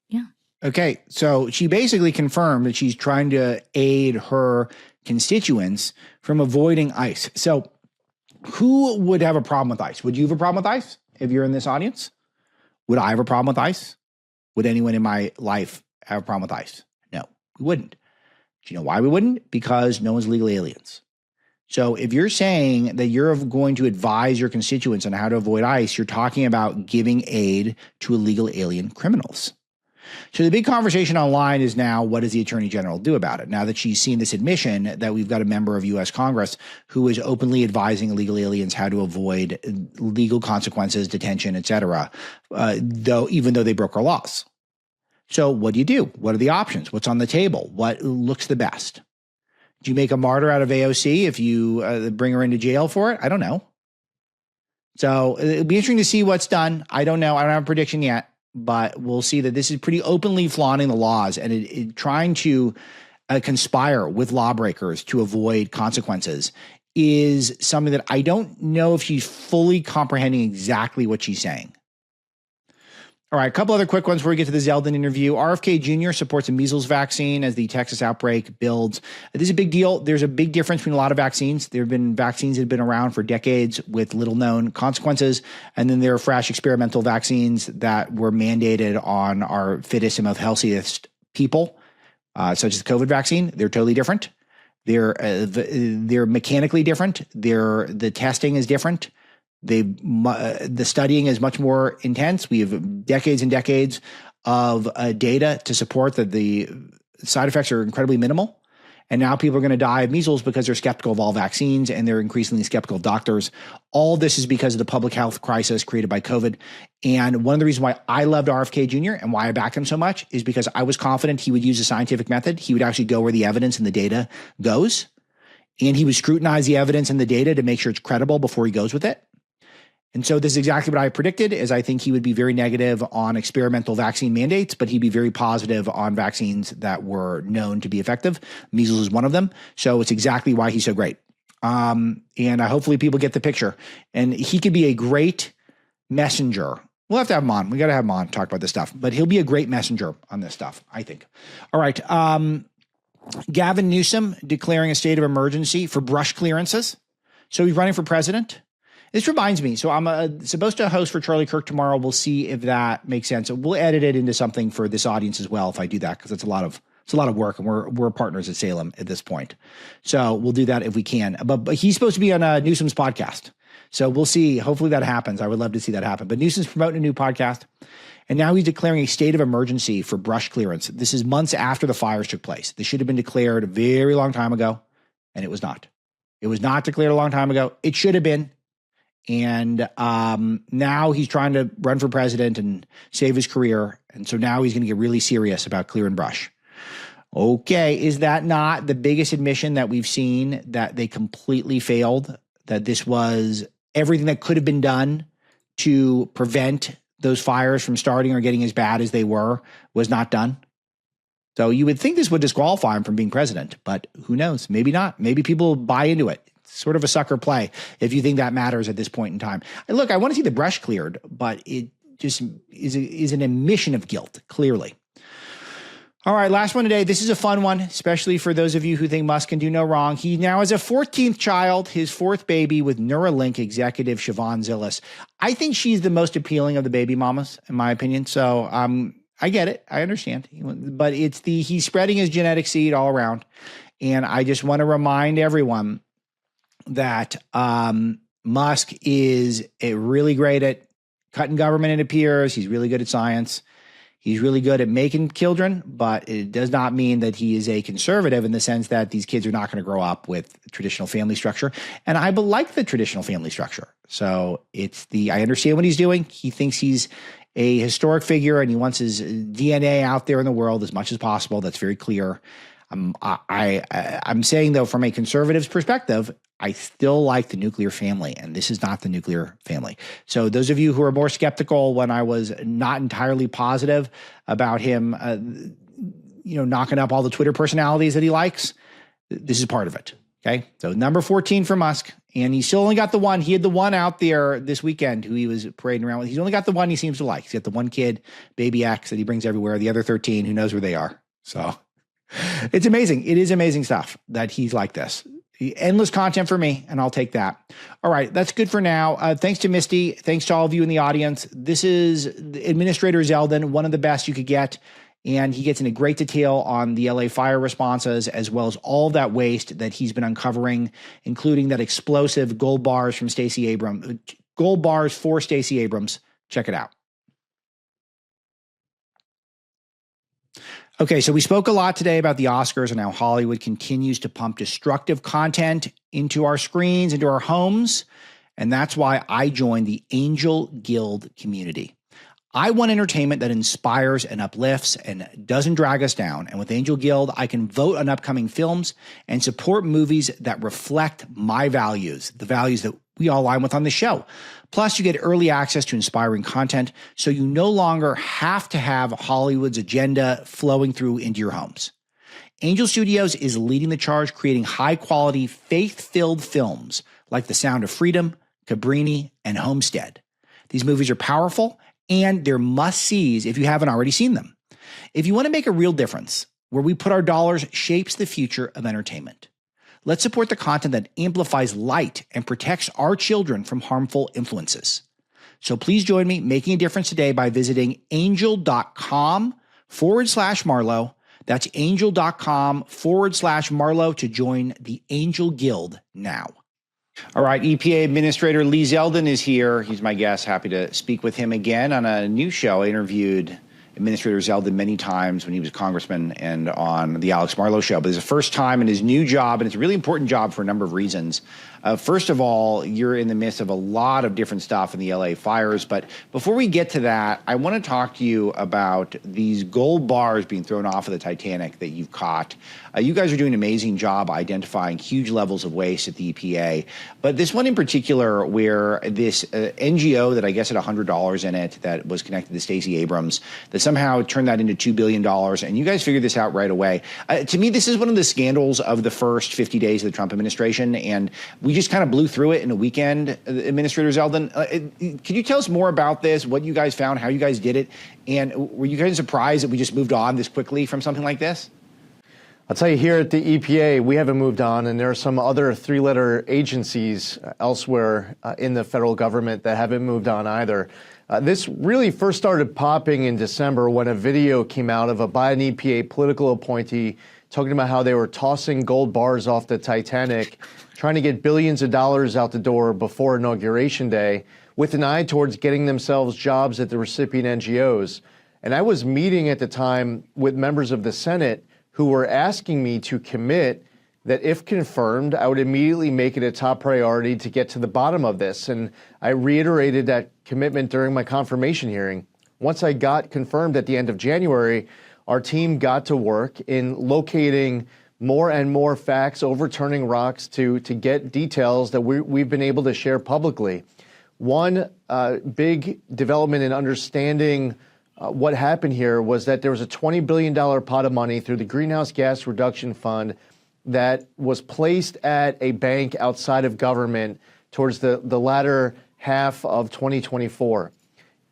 Yeah. Okay, so she basically confirmed that she's trying to aid her constituents from avoiding ICE. So who would have a problem with ICE? Would you have a problem with ICE if you're in this audience? Would I have a problem with ICE? Would anyone in my life have a problem with ICE? No, we wouldn't. Do you know why we wouldn't? Because no one's legal aliens. So if you're saying that you're going to advise your constituents on how to avoid ICE, you're talking about giving aid to illegal alien criminals. So the big conversation online is now, what does the Attorney General do about it? Now that she's seen this admission that we've got a member of U.S. Congress who is openly advising illegal aliens how to avoid legal consequences, detention, et cetera, even though they broke our laws. So what do? What are the options? What's on the table? What looks the best? Do you make a martyr out of AOC if you bring her into jail for it? I don't know. So it'll be interesting to see what's done. I don't know. I don't have a prediction yet, but we'll see that this is pretty openly flaunting the laws and it trying to conspire with lawbreakers to avoid consequences is something that I don't know if she's fully comprehending exactly what she's saying. All right, a couple other quick ones before we get to the Zeldin interview. RFK Jr. supports a measles vaccine as the Texas outbreak builds. This is a big deal. There's a big difference between a lot of vaccines. There have been vaccines that have been around for decades with little known consequences. And then there are fresh experimental vaccines that were mandated on our fittest and most healthiest people, such as the COVID vaccine. They're totally different. They're mechanically different. The testing is different. The studying is much more intense. We have decades and decades of data to support that the side effects are incredibly minimal. And now people are going to die of measles because they're skeptical of all vaccines and they're increasingly skeptical of doctors. All this is because of the public health crisis created by COVID. And one of the reasons why I loved RFK Jr. and why I backed him so much is because I was confident he would use a scientific method. He would actually go where the evidence and the data goes. And he would scrutinize the evidence and the data to make sure it's credible before he goes with it. And so this is exactly what I predicted, is I think he would be very negative on experimental vaccine mandates, but he'd be very positive on vaccines that were known to be effective. Measles is one of them. So it's exactly why he's so great. And hopefully people get the picture. And he could be a great messenger. We'll have to have him on. We got to have him on to talk about this stuff. But he'll be a great messenger on this stuff, I think. All right. Gavin Newsom declaring a state of emergency for brush clearances. So he's running for president. This reminds me, so I'm supposed to host for Charlie Kirk tomorrow. We'll see if that makes sense. We'll edit it into something for this audience as well if I do that, because it's a lot of It's a lot of work, and we're partners at Salem at this point. So we'll do that if we can. But he's supposed to be on Newsom's podcast. So we'll see. Hopefully that happens. I would love to see that happen. But Newsom's promoting a new podcast. And now he's declaring a state of emergency for brush clearance. This is months after the fires took place. This should have been declared a very long time ago, and it was not. It was not declared a long time ago. It should have been. And now he's trying to run for president and save his career. And so now he's going to get really serious about clearing brush. Okay, is that not the biggest admission that we've seen, that they completely failed, that this was everything that could have been done to prevent those fires from starting or getting as bad as they were was not done? So you would think this would disqualify him from being president, but who knows? Maybe not. Maybe people buy into it. It's sort of a sucker play if you think that matters at this point in time. And look, I want to see the brush cleared, but it just is an admission of guilt, clearly. All right, last one today. This is a fun one, especially for those of you who think Musk can do no wrong. He now has a 14th child, his fourth baby, with Neuralink executive Siobhan Zillis. I think she's the most appealing of the baby mamas, in my opinion. So I get it. I understand. But he's spreading his genetic seed all around. And I just want to remind everyone that Musk is really great at cutting government, it appears. He's really good at science. He's really good at making children, but it does not mean that he is a conservative in the sense that these kids are not going to grow up with traditional family structure. And I like the traditional family structure. So I understand what he's doing. He thinks he's a historic figure and he wants his DNA out there in the world as much as possible. That's very clear. I'm saying, though, from a conservative's perspective, I still like the nuclear family, and this is not the nuclear family. So those of you who are more skeptical when I was not entirely positive about him, knocking up all the Twitter personalities that he likes, this is part of it. Okay. So number 14 for Musk, and he still only got the one. He had the one out there this weekend who he was parading around with. He's only got the one he seems to like. He's got the one kid, baby X, that he brings everywhere. The other 13, who knows where they are. So it's amazing. It is amazing stuff that he's like this. Endless content for me, and I'll take that. All right, that's good for now. Thanks to Misty. Thanks to all of you in the audience. This is Administrator Zeldin, one of the best you could get, and he gets into great detail on the LA fire responses, as well as all of that waste that he's been uncovering, including that explosive gold bars for Stacey Abrams. Check it out. Okay, so we spoke a lot today about the Oscars and how Hollywood continues to pump destructive content into our screens, into our homes. And that's why I joined the Angel Guild community. I want entertainment that inspires and uplifts and doesn't drag us down. And with Angel Guild, I can vote on upcoming films and support movies that reflect my values, the values that we all align with on the show. Plus, you get early access to inspiring content, so you no longer have to have Hollywood's agenda flowing through into your homes. Angel Studios is leading the charge, creating high-quality, faith-filled films like The Sound of Freedom, Cabrini, and Homestead. These movies are powerful, and they're must-sees if you haven't already seen them. If you want to make a real difference, where we put our dollars shapes the future of entertainment. Let's support the content that amplifies light and protects our children from harmful influences. So please join me making a difference today by visiting angel.com/Marlow. That's angel.com/Marlow to join the Angel Guild now. All right, EPA Administrator Lee Zeldin is here. He's my guest. Happy to speak with him again on a new show. I interviewed Administrator Zeldin many times when he was congressman and on the Alex Marlow Show. But it's the first time in his new job, and it's a really important job for a number of reasons. First of all, you're in the midst of a lot of different stuff in the LA fires. But before we get to that, I want to talk to you about these gold bars being thrown off of the Titanic that you've caught. You guys are doing an amazing job identifying huge levels of waste at the EPA. But this one in particular, where this NGO that I guess had $100 in it that was connected to Stacey Abrams, that somehow turned that into $2 billion. And you guys figured this out right away. To me, this is one of the scandals of the first 50 days of the Trump administration. And we just kind of blew through it in a weekend, Administrator Zeldin. Can you tell us more about this, what you guys found, how you guys did it? And were you guys surprised that we just moved on this quickly from something like this? I'll tell you, here at the EPA, we haven't moved on, and there are some other three-letter agencies elsewhere in the federal government that haven't moved on either. This really first started popping in December when a video came out of a Biden EPA political appointee talking about how they were tossing gold bars off the Titanic, trying to get billions of dollars out the door before Inauguration Day, with an eye towards getting themselves jobs at the recipient NGOs. And I was meeting at the time with members of the Senate who were asking me to commit that if confirmed, I would immediately make it a top priority to get to the bottom of this. And I reiterated that commitment during my confirmation hearing. Once I got confirmed at the end of January, our team got to work in locating more and more facts, overturning rocks to get details that we've been able to share publicly. One big development in understanding what happened here was that there was a $20 billion pot of money through the Greenhouse Gas Reduction Fund that was placed at a bank outside of government towards the latter half of 2024.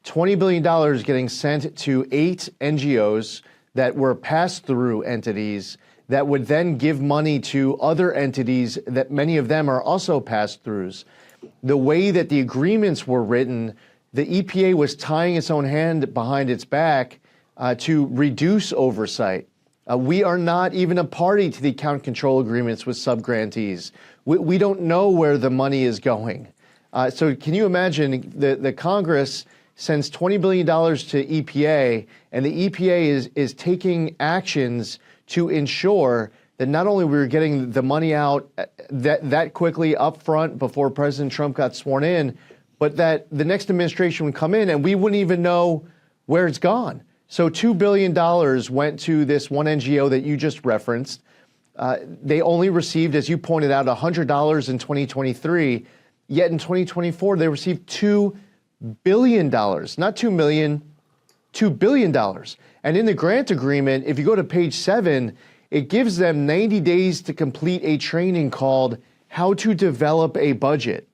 $20 billion getting sent to 8 NGOs that were pass-through entities that would then give money to other entities that many of them are also pass-throughs. The way that the agreements were written, the EPA was tying its own hand behind its back to reduce oversight. We are not even a party to the account control agreements with subgrantees. We don't know where the money is going. So can you imagine the Congress sends $20 billion to EPA, and the EPA is taking actions to ensure that not only we were getting the money out that quickly up front before President Trump got sworn in, but that the next administration would come in and we wouldn't even know where it's gone. So $2 billion went to this one NGO that you just referenced. They only received, as you pointed out, $100 in 2023. Yet in 2024, they received $2 billion, not 2 million, $2 billion. And in the grant agreement, if you go to page 7, it gives them 90 days to complete a training called How to Develop a Budget.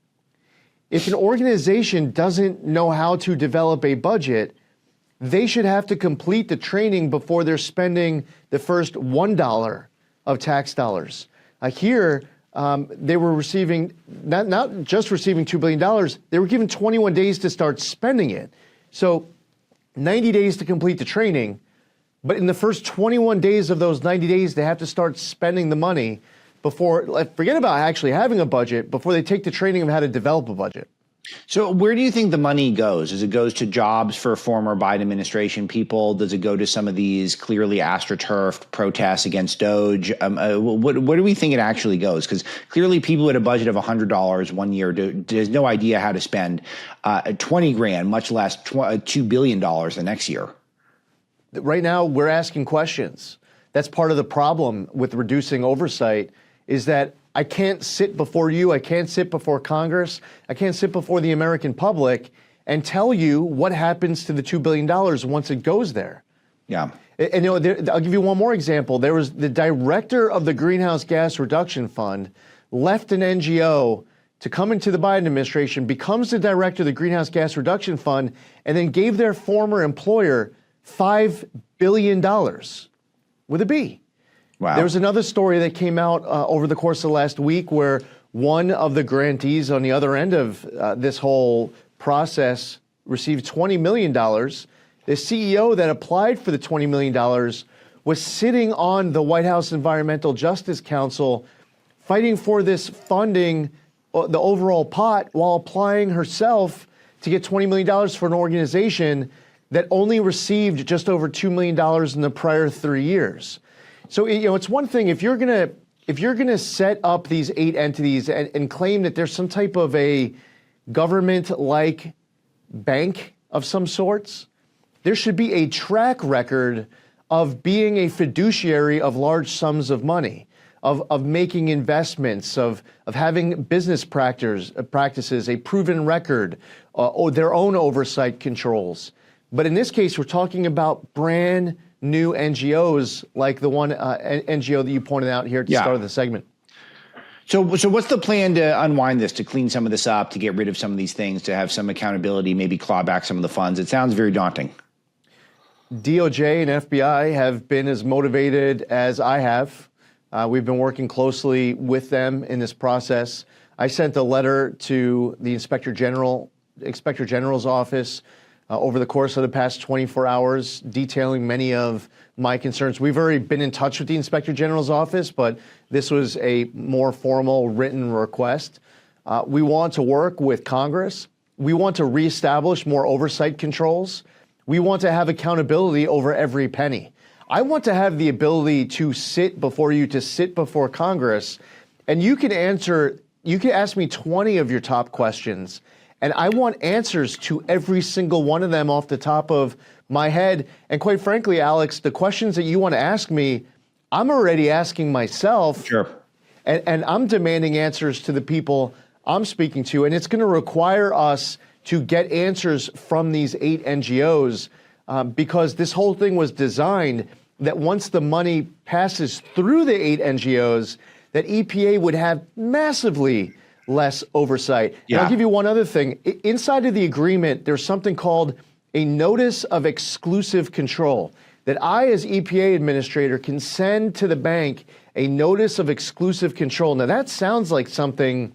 If an organization doesn't know how to develop a budget, they should have to complete the training before they're spending the first $1 of tax dollars. Here, they were receiving, not just receiving $2 billion, they were given 21 days to start spending it. So 90 days to complete the training, but in the first 21 days of those 90 days, they have to start spending the money before, forget about actually having a budget, before they take the training of how to develop a budget. So where do you think the money goes? Does it go to jobs for former Biden administration people? Does it go to some of these clearly Astroturf protests against Doge? What do we think it actually goes? Because clearly people with a budget of $100 one year, there's no idea how to spend 20 grand, much less $2 billion the next year. Right now, we're asking questions. That's part of the problem with reducing oversight, is that I can't sit before you, I can't sit before Congress, I can't sit before the American public and tell you what happens to the $2 billion once it goes there. Yeah. And I'll give you one more example. There was the director of the Greenhouse Gas Reduction Fund left an NGO to come into the Biden administration, becomes the director of the Greenhouse Gas Reduction Fund, and then gave their former employer $5 billion with a B. Wow. There was another story that came out over the course of last week where one of the grantees on the other end of this whole process received $20 million. The CEO that applied for the $20 million was sitting on the White House Environmental Justice Council fighting for this funding, the overall pot, while applying herself to get $20 million for an organization that only received just over $2 million in the prior 3 years. So, it's one thing if you're gonna set up these 8 entities and claim that there's some type of a government-like bank of some sorts, there should be a track record of being a fiduciary of large sums of money, of making investments, of having business practices, a proven record, or their own oversight controls. But in this case, we're talking about brand new NGOs like the one NGO that you pointed out here at the start of the segment. So what's the plan to unwind this, to clean some of this up, to get rid of some of these things, to have some accountability, maybe claw back some of the funds? It sounds very daunting. DOJ and FBI have been as motivated as I have. We've been working closely with them in this process. I sent a letter to the Inspector General's office over the course of the past 24 hours, detailing many of my concerns. We've already been in touch with the Inspector General's office, but this was a more formal written request. We want to work with Congress. We want to reestablish more oversight controls. We want to have accountability over every penny. I want to have the ability to sit before Congress, and you can ask me 20 of your top questions, and I want answers to every single one of them off the top of my head. And quite frankly, Alex, the questions that you want to ask me, I'm already asking myself. Sure. And I'm demanding answers to the people I'm speaking to, and it's going to require us to get answers from these 8 NGOs because this whole thing was designed that once the money passes through the 8 NGOs, that EPA would have massively less oversight. Yeah. And I'll give you one other thing. Inside of the agreement, there's something called a notice of exclusive control, that I, as EPA administrator, can send to the bank a notice of exclusive control. Now, that sounds like something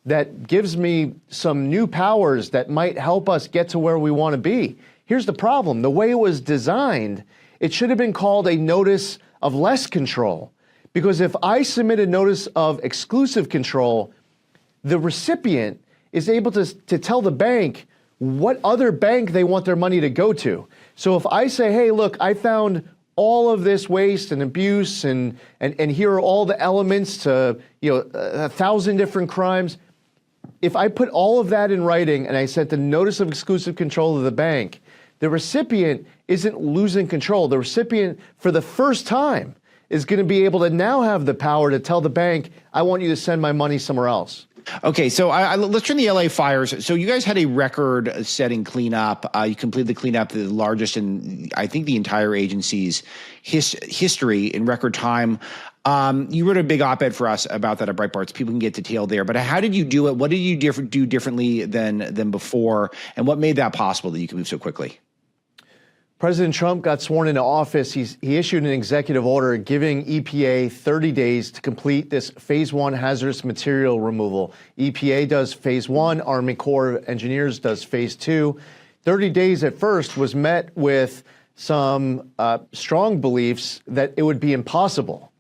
that gives me some new powers that might help us get to where we want to be. Here's the problem. The way it was designed, it should have been called a notice of less control. Because if I submit a notice of exclusive control, the recipient is able to tell the bank what other bank they want their money to go to. So if I say, hey, look, I found all of this waste and abuse and here are all the elements to 1,000 different crimes, if I put all of that in writing and I sent the notice of exclusive control to the bank, the recipient isn't losing control. The recipient, for the first time, is going to be able to now have the power to tell the bank, I want you to send my money somewhere else. Okay, so let's turn to the LA fires. So you guys had a record-setting cleanup. You completed the cleanup, the largest in, I think, the entire agency's history in record time. You wrote a big op-ed for us about that at Breitbart, so people can get detailed there. But how did you do it? What did you do differently than before? And what made that possible that you could move so quickly? President Trump got sworn into office. He issued an executive order giving EPA 30 days to complete this phase 1 hazardous material removal. EPA does phase 1, Army Corps of Engineers does phase 2. 30 days at first was met with some strong beliefs that it would be impossible.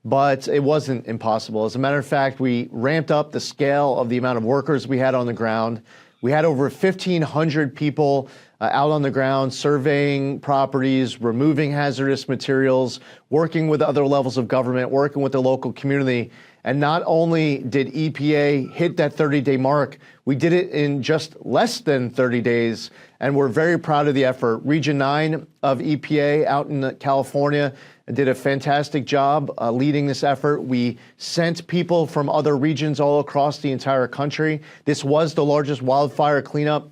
But it wasn't impossible. As a matter of fact, we ramped up the scale of the amount of workers we had on the ground. We had over 1,500 people out on the ground surveying properties, removing hazardous materials, working with other levels of government, working with the local community. And not only did EPA hit that 30-day mark, we did it in just less than 30 days. And we're very proud of the effort. Region 9 of EPA out in California did a fantastic job leading this effort. We sent people from other regions all across the entire country. This was the largest wildfire cleanup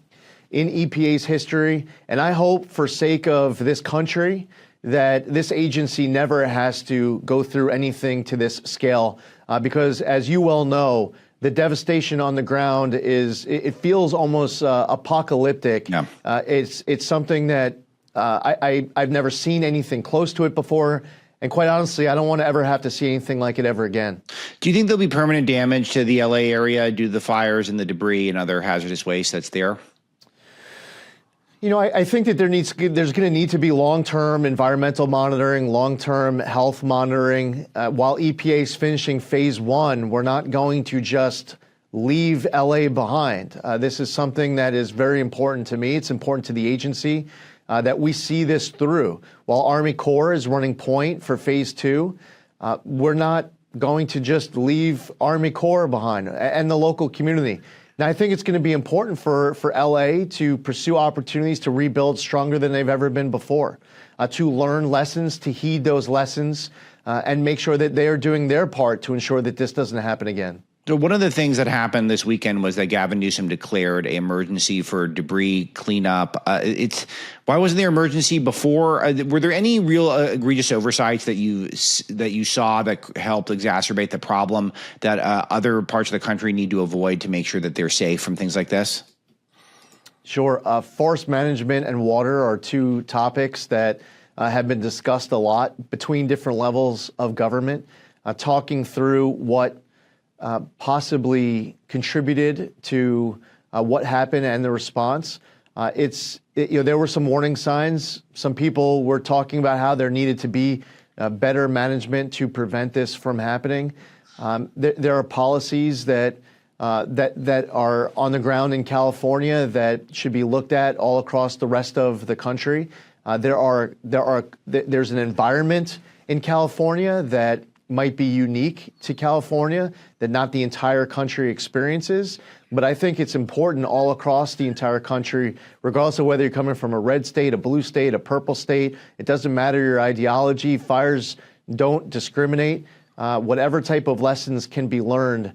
in EPA's history. And I hope, for sake of this country, that this agency never has to go through anything to this scale. Because, as you well know, the devastation on the ground it feels almost apocalyptic. Yeah. It's something that I've never seen anything close to it before. And quite honestly, I don't want to ever have to see anything like it ever again. Do you think there'll be permanent damage to the LA area due to the fires and the debris and other hazardous waste that's there? You know, I think that there's going to need to be long-term environmental monitoring, long-term health monitoring. While EPA is finishing phase 1, we're not going to just leave LA behind. This is something that is very important to me. It's important to the agency that we see this through. While Army Corps is running point for phase 2, we're not going to just leave Army Corps behind and the local community. Now, I think it's going to be important for LA to pursue opportunities to rebuild stronger than they've ever been before, to learn lessons, to heed those lessons, and make sure that they are doing their part to ensure that this doesn't happen again. So one of the things that happened this weekend was that Gavin Newsom declared an emergency for debris cleanup. Why wasn't there emergency before? Were there any real egregious oversights that you saw that helped exacerbate the problem that other parts of the country need to avoid to make sure that they're safe from things like this? Sure. Forest management and water are two topics that have been discussed a lot between different levels of government, talking through what possibly contributed to what happened and the response. There were some warning signs. Some people were talking about how there needed to be better management to prevent this from happening. There are policies that are on the ground in California that should be looked at all across the rest of the country. There's an environment in California that might be unique to California that not the entire country experiences. But I think it's important all across the entire country, regardless of whether you're coming from a red state, a blue state, a purple state. It doesn't matter your ideology. Fires don't discriminate. Whatever type of lessons can be learned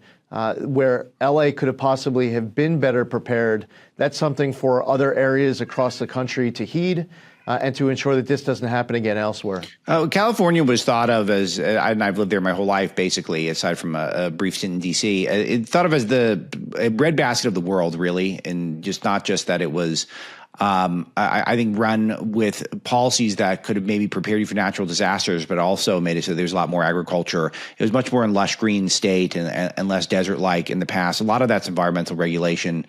where LA could have possibly have been better prepared, that's something for other areas across the country to heed. And to ensure that this doesn't happen again elsewhere. California was thought of as, and I've lived there my whole life, basically, aside from a brief stint in D.C., it's thought of as the breadbasket of the world, really, and just not just that it was, I think, run with policies that could have maybe prepared you for natural disasters, but also made it so there's a lot more agriculture. It was much more in lush green state and less desert-like in the past. A lot of that's environmental regulation,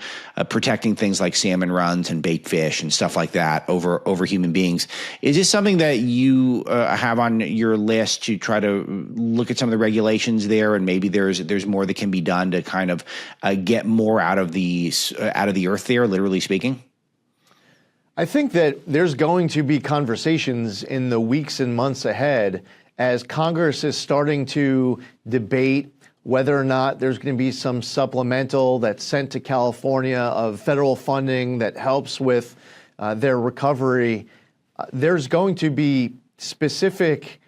protecting things like salmon runs and bait fish and stuff like that over human beings. Is this something that you have on your list to try to look at some of the regulations there, and maybe there's more that can be done to kind of get more out of the earth there, literally speaking? I think that there's going to be conversations in the weeks and months ahead as Congress is starting to debate whether or not there's going to be some supplemental that's sent to California of federal funding that helps with their recovery. There's going to be specific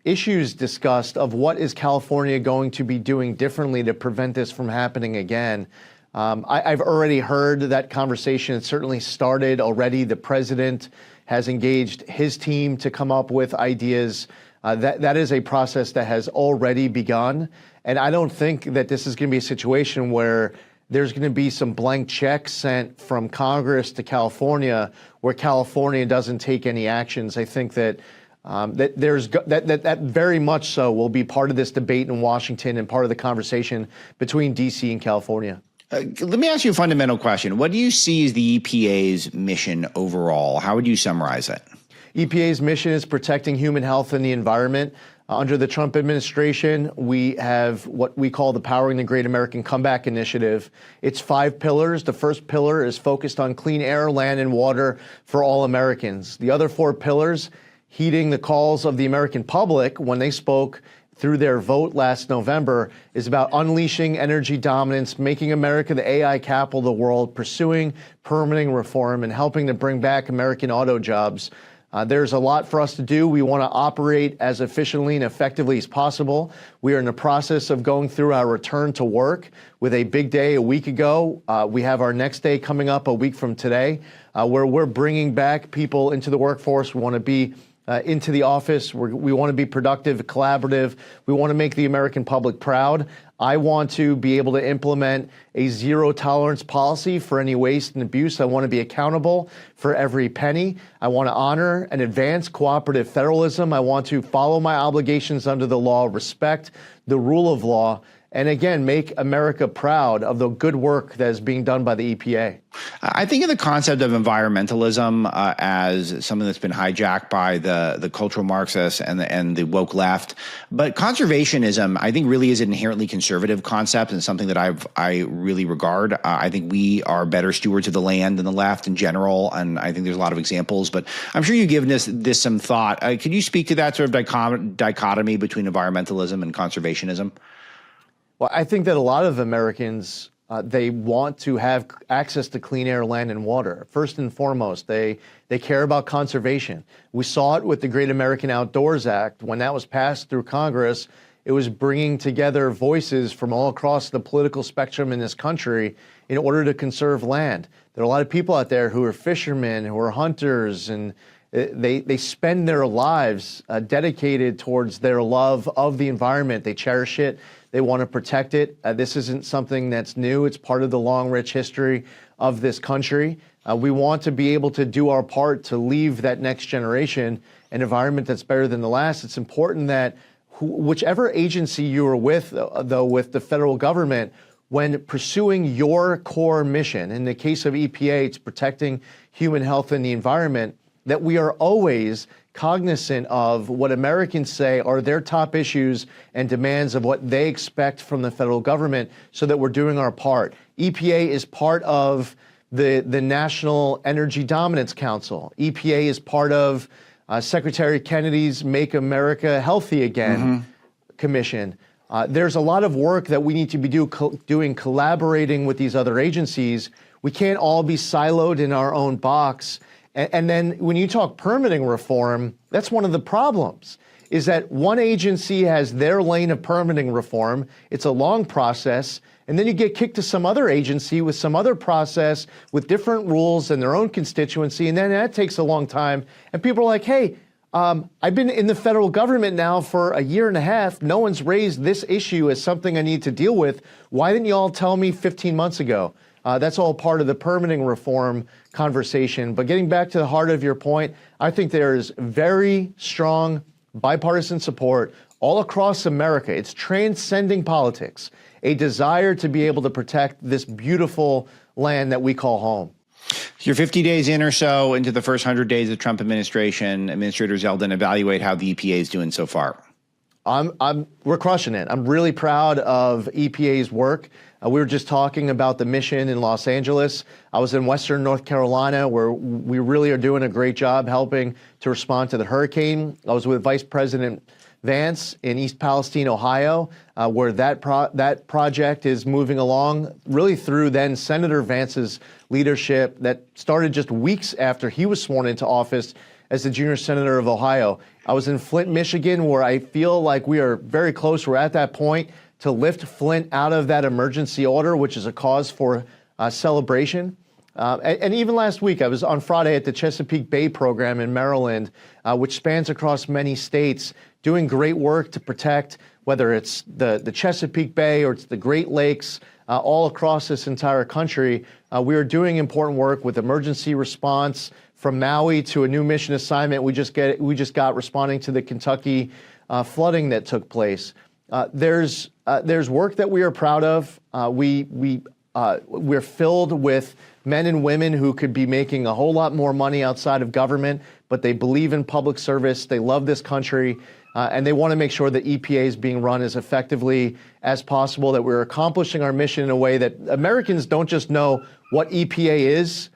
issues discussed of what is California going to be doing differently to prevent this from happening again. I've already heard that conversation. It certainly started already. The president has engaged his team to come up with ideas. That is a process that has already begun. And I don't think that this is going to be a situation where there's going to be some blank checks sent from Congress to California where California doesn't take any actions. I think that that very much so will be part of this debate in Washington and part of the conversation between D.C. and California. Let me ask you a fundamental question. What do you see as the EPA's mission overall? How would you summarize it? EPA's mission is protecting human health and the environment. Under the Trump administration, we have what we call the Powering the Great American Comeback Initiative. It's 5 pillars. The first pillar is focused on clean air, land, and water for all Americans. The other 4 pillars, heeding the calls of the American public when they spoke through their vote last November, is about unleashing energy dominance, making America the AI capital of the world, pursuing permitting reform, and helping to bring back American auto jobs. There's a lot for us to do. We want to operate as efficiently and effectively as possible. We are in the process of going through our return to work with a big day a week ago. We have our next day coming up a week from today, where we're bringing back people into the workforce. We want to be into the office. We want to be productive, collaborative. We want to make the American public proud. I want to be able to implement a zero tolerance policy for any waste and abuse. I want to be accountable for every penny. I want to honor and advance cooperative federalism. I want to follow my obligations under the law, respect the rule of law, and again, make America proud of the good work that is being done by the EPA. I think of the concept of environmentalism as something that's been hijacked by the cultural Marxists and the woke left. But conservationism, I think, really is an inherently conservative concept and something that I really regard. I think we are better stewards of the land than the left in general, and I think there's a lot of examples. But I'm sure you've given this some thought. Could you speak to that sort of dichotomy between environmentalism and conservationism? Well, I think that a lot of Americans, they want to have access to clean air, land, and water. First and foremost, they care about conservation. We saw it with the Great American Outdoors Act. When that was passed through Congress, it was bringing together voices from all across the political spectrum in this country in order to conserve land. There are a lot of people out there who are fishermen, who are hunters, and they spend their lives dedicated towards their love of the environment. They cherish it. They want to protect it. This isn't something that's new. It's part of the long, rich history of this country. We want to be able to do our part to leave that next generation an environment that's better than the last. It's important that whichever agency you are with, though, with the federal government, when pursuing your core mission, in the case of EPA, it's protecting human health and the environment, that we are always cognizant of what Americans say are their top issues and demands of what they expect from the federal government, so that we're doing our part. EPA is part of the National Energy Dominance Council. EPA is part of Secretary Kennedy's Make America Healthy Again commission. There's a lot of work that we need to be doing, collaborating with these other agencies. We can't all be siloed in our own box. And then when you talk permitting reform, that's one of the problems, is that one agency has their lane of permitting reform. It's a long process. And then you get kicked to some other agency with some other process with different rules and their own constituency. And then that takes a long time. And people are like, hey, I've been in the federal government now for a year and a half. No one's raised this issue as something I need to deal with. Why didn't you all tell me 15 months ago? That's all part of the permitting reform conversation. But getting back to the heart of your point, I think there is very strong bipartisan support all across America. It's transcending politics, a desire to be able to protect this beautiful land that we call home. You're 50 days in or so into the first 100 days of the Trump administration. Administrator Zeldin, evaluate how the EPA is doing so far. We're crushing it. I'm really proud of EPA's work. We were just talking about the mission in Los Angeles. I was in Western North Carolina, where we really are doing a great job helping to respond to the hurricane. I was with Vice President Vance in East Palestine, Ohio, where that project is moving along, really through then Senator Vance's leadership that started just weeks after he was sworn into office as the junior senator of Ohio. I was in Flint, Michigan, where I feel like we are very close. We're at that point to lift Flint out of that emergency order, which is a cause for celebration. And even last week, I was on Friday at the Chesapeake Bay program in Maryland, which spans across many states, doing great work to protect, whether it's the Chesapeake Bay or it's the Great Lakes, all across this entire country. We are doing important work with emergency response from Maui to a new mission assignment we just got responding to the Kentucky flooding that took place. There's work that we are proud of. We're filled with men and women who could be making a whole lot more money outside of government, but they believe in public service. They love this country, and they want to make sure that EPA is being run as effectively as possible, that we're accomplishing our mission in a way that Americans don't just know what EPA is.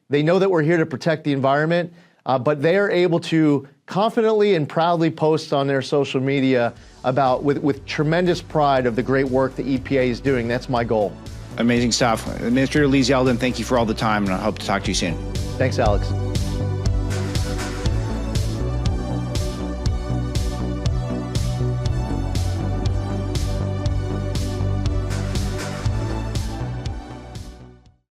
They know that we're here to protect the environment, but they are able to confidently and proudly post on their social media about, with tremendous pride, of the great work the EPA is doing. That's my goal. Amazing stuff. Administrator Lee Zeldin, thank you for all the time, and I hope to talk to you soon. Thanks, Alex.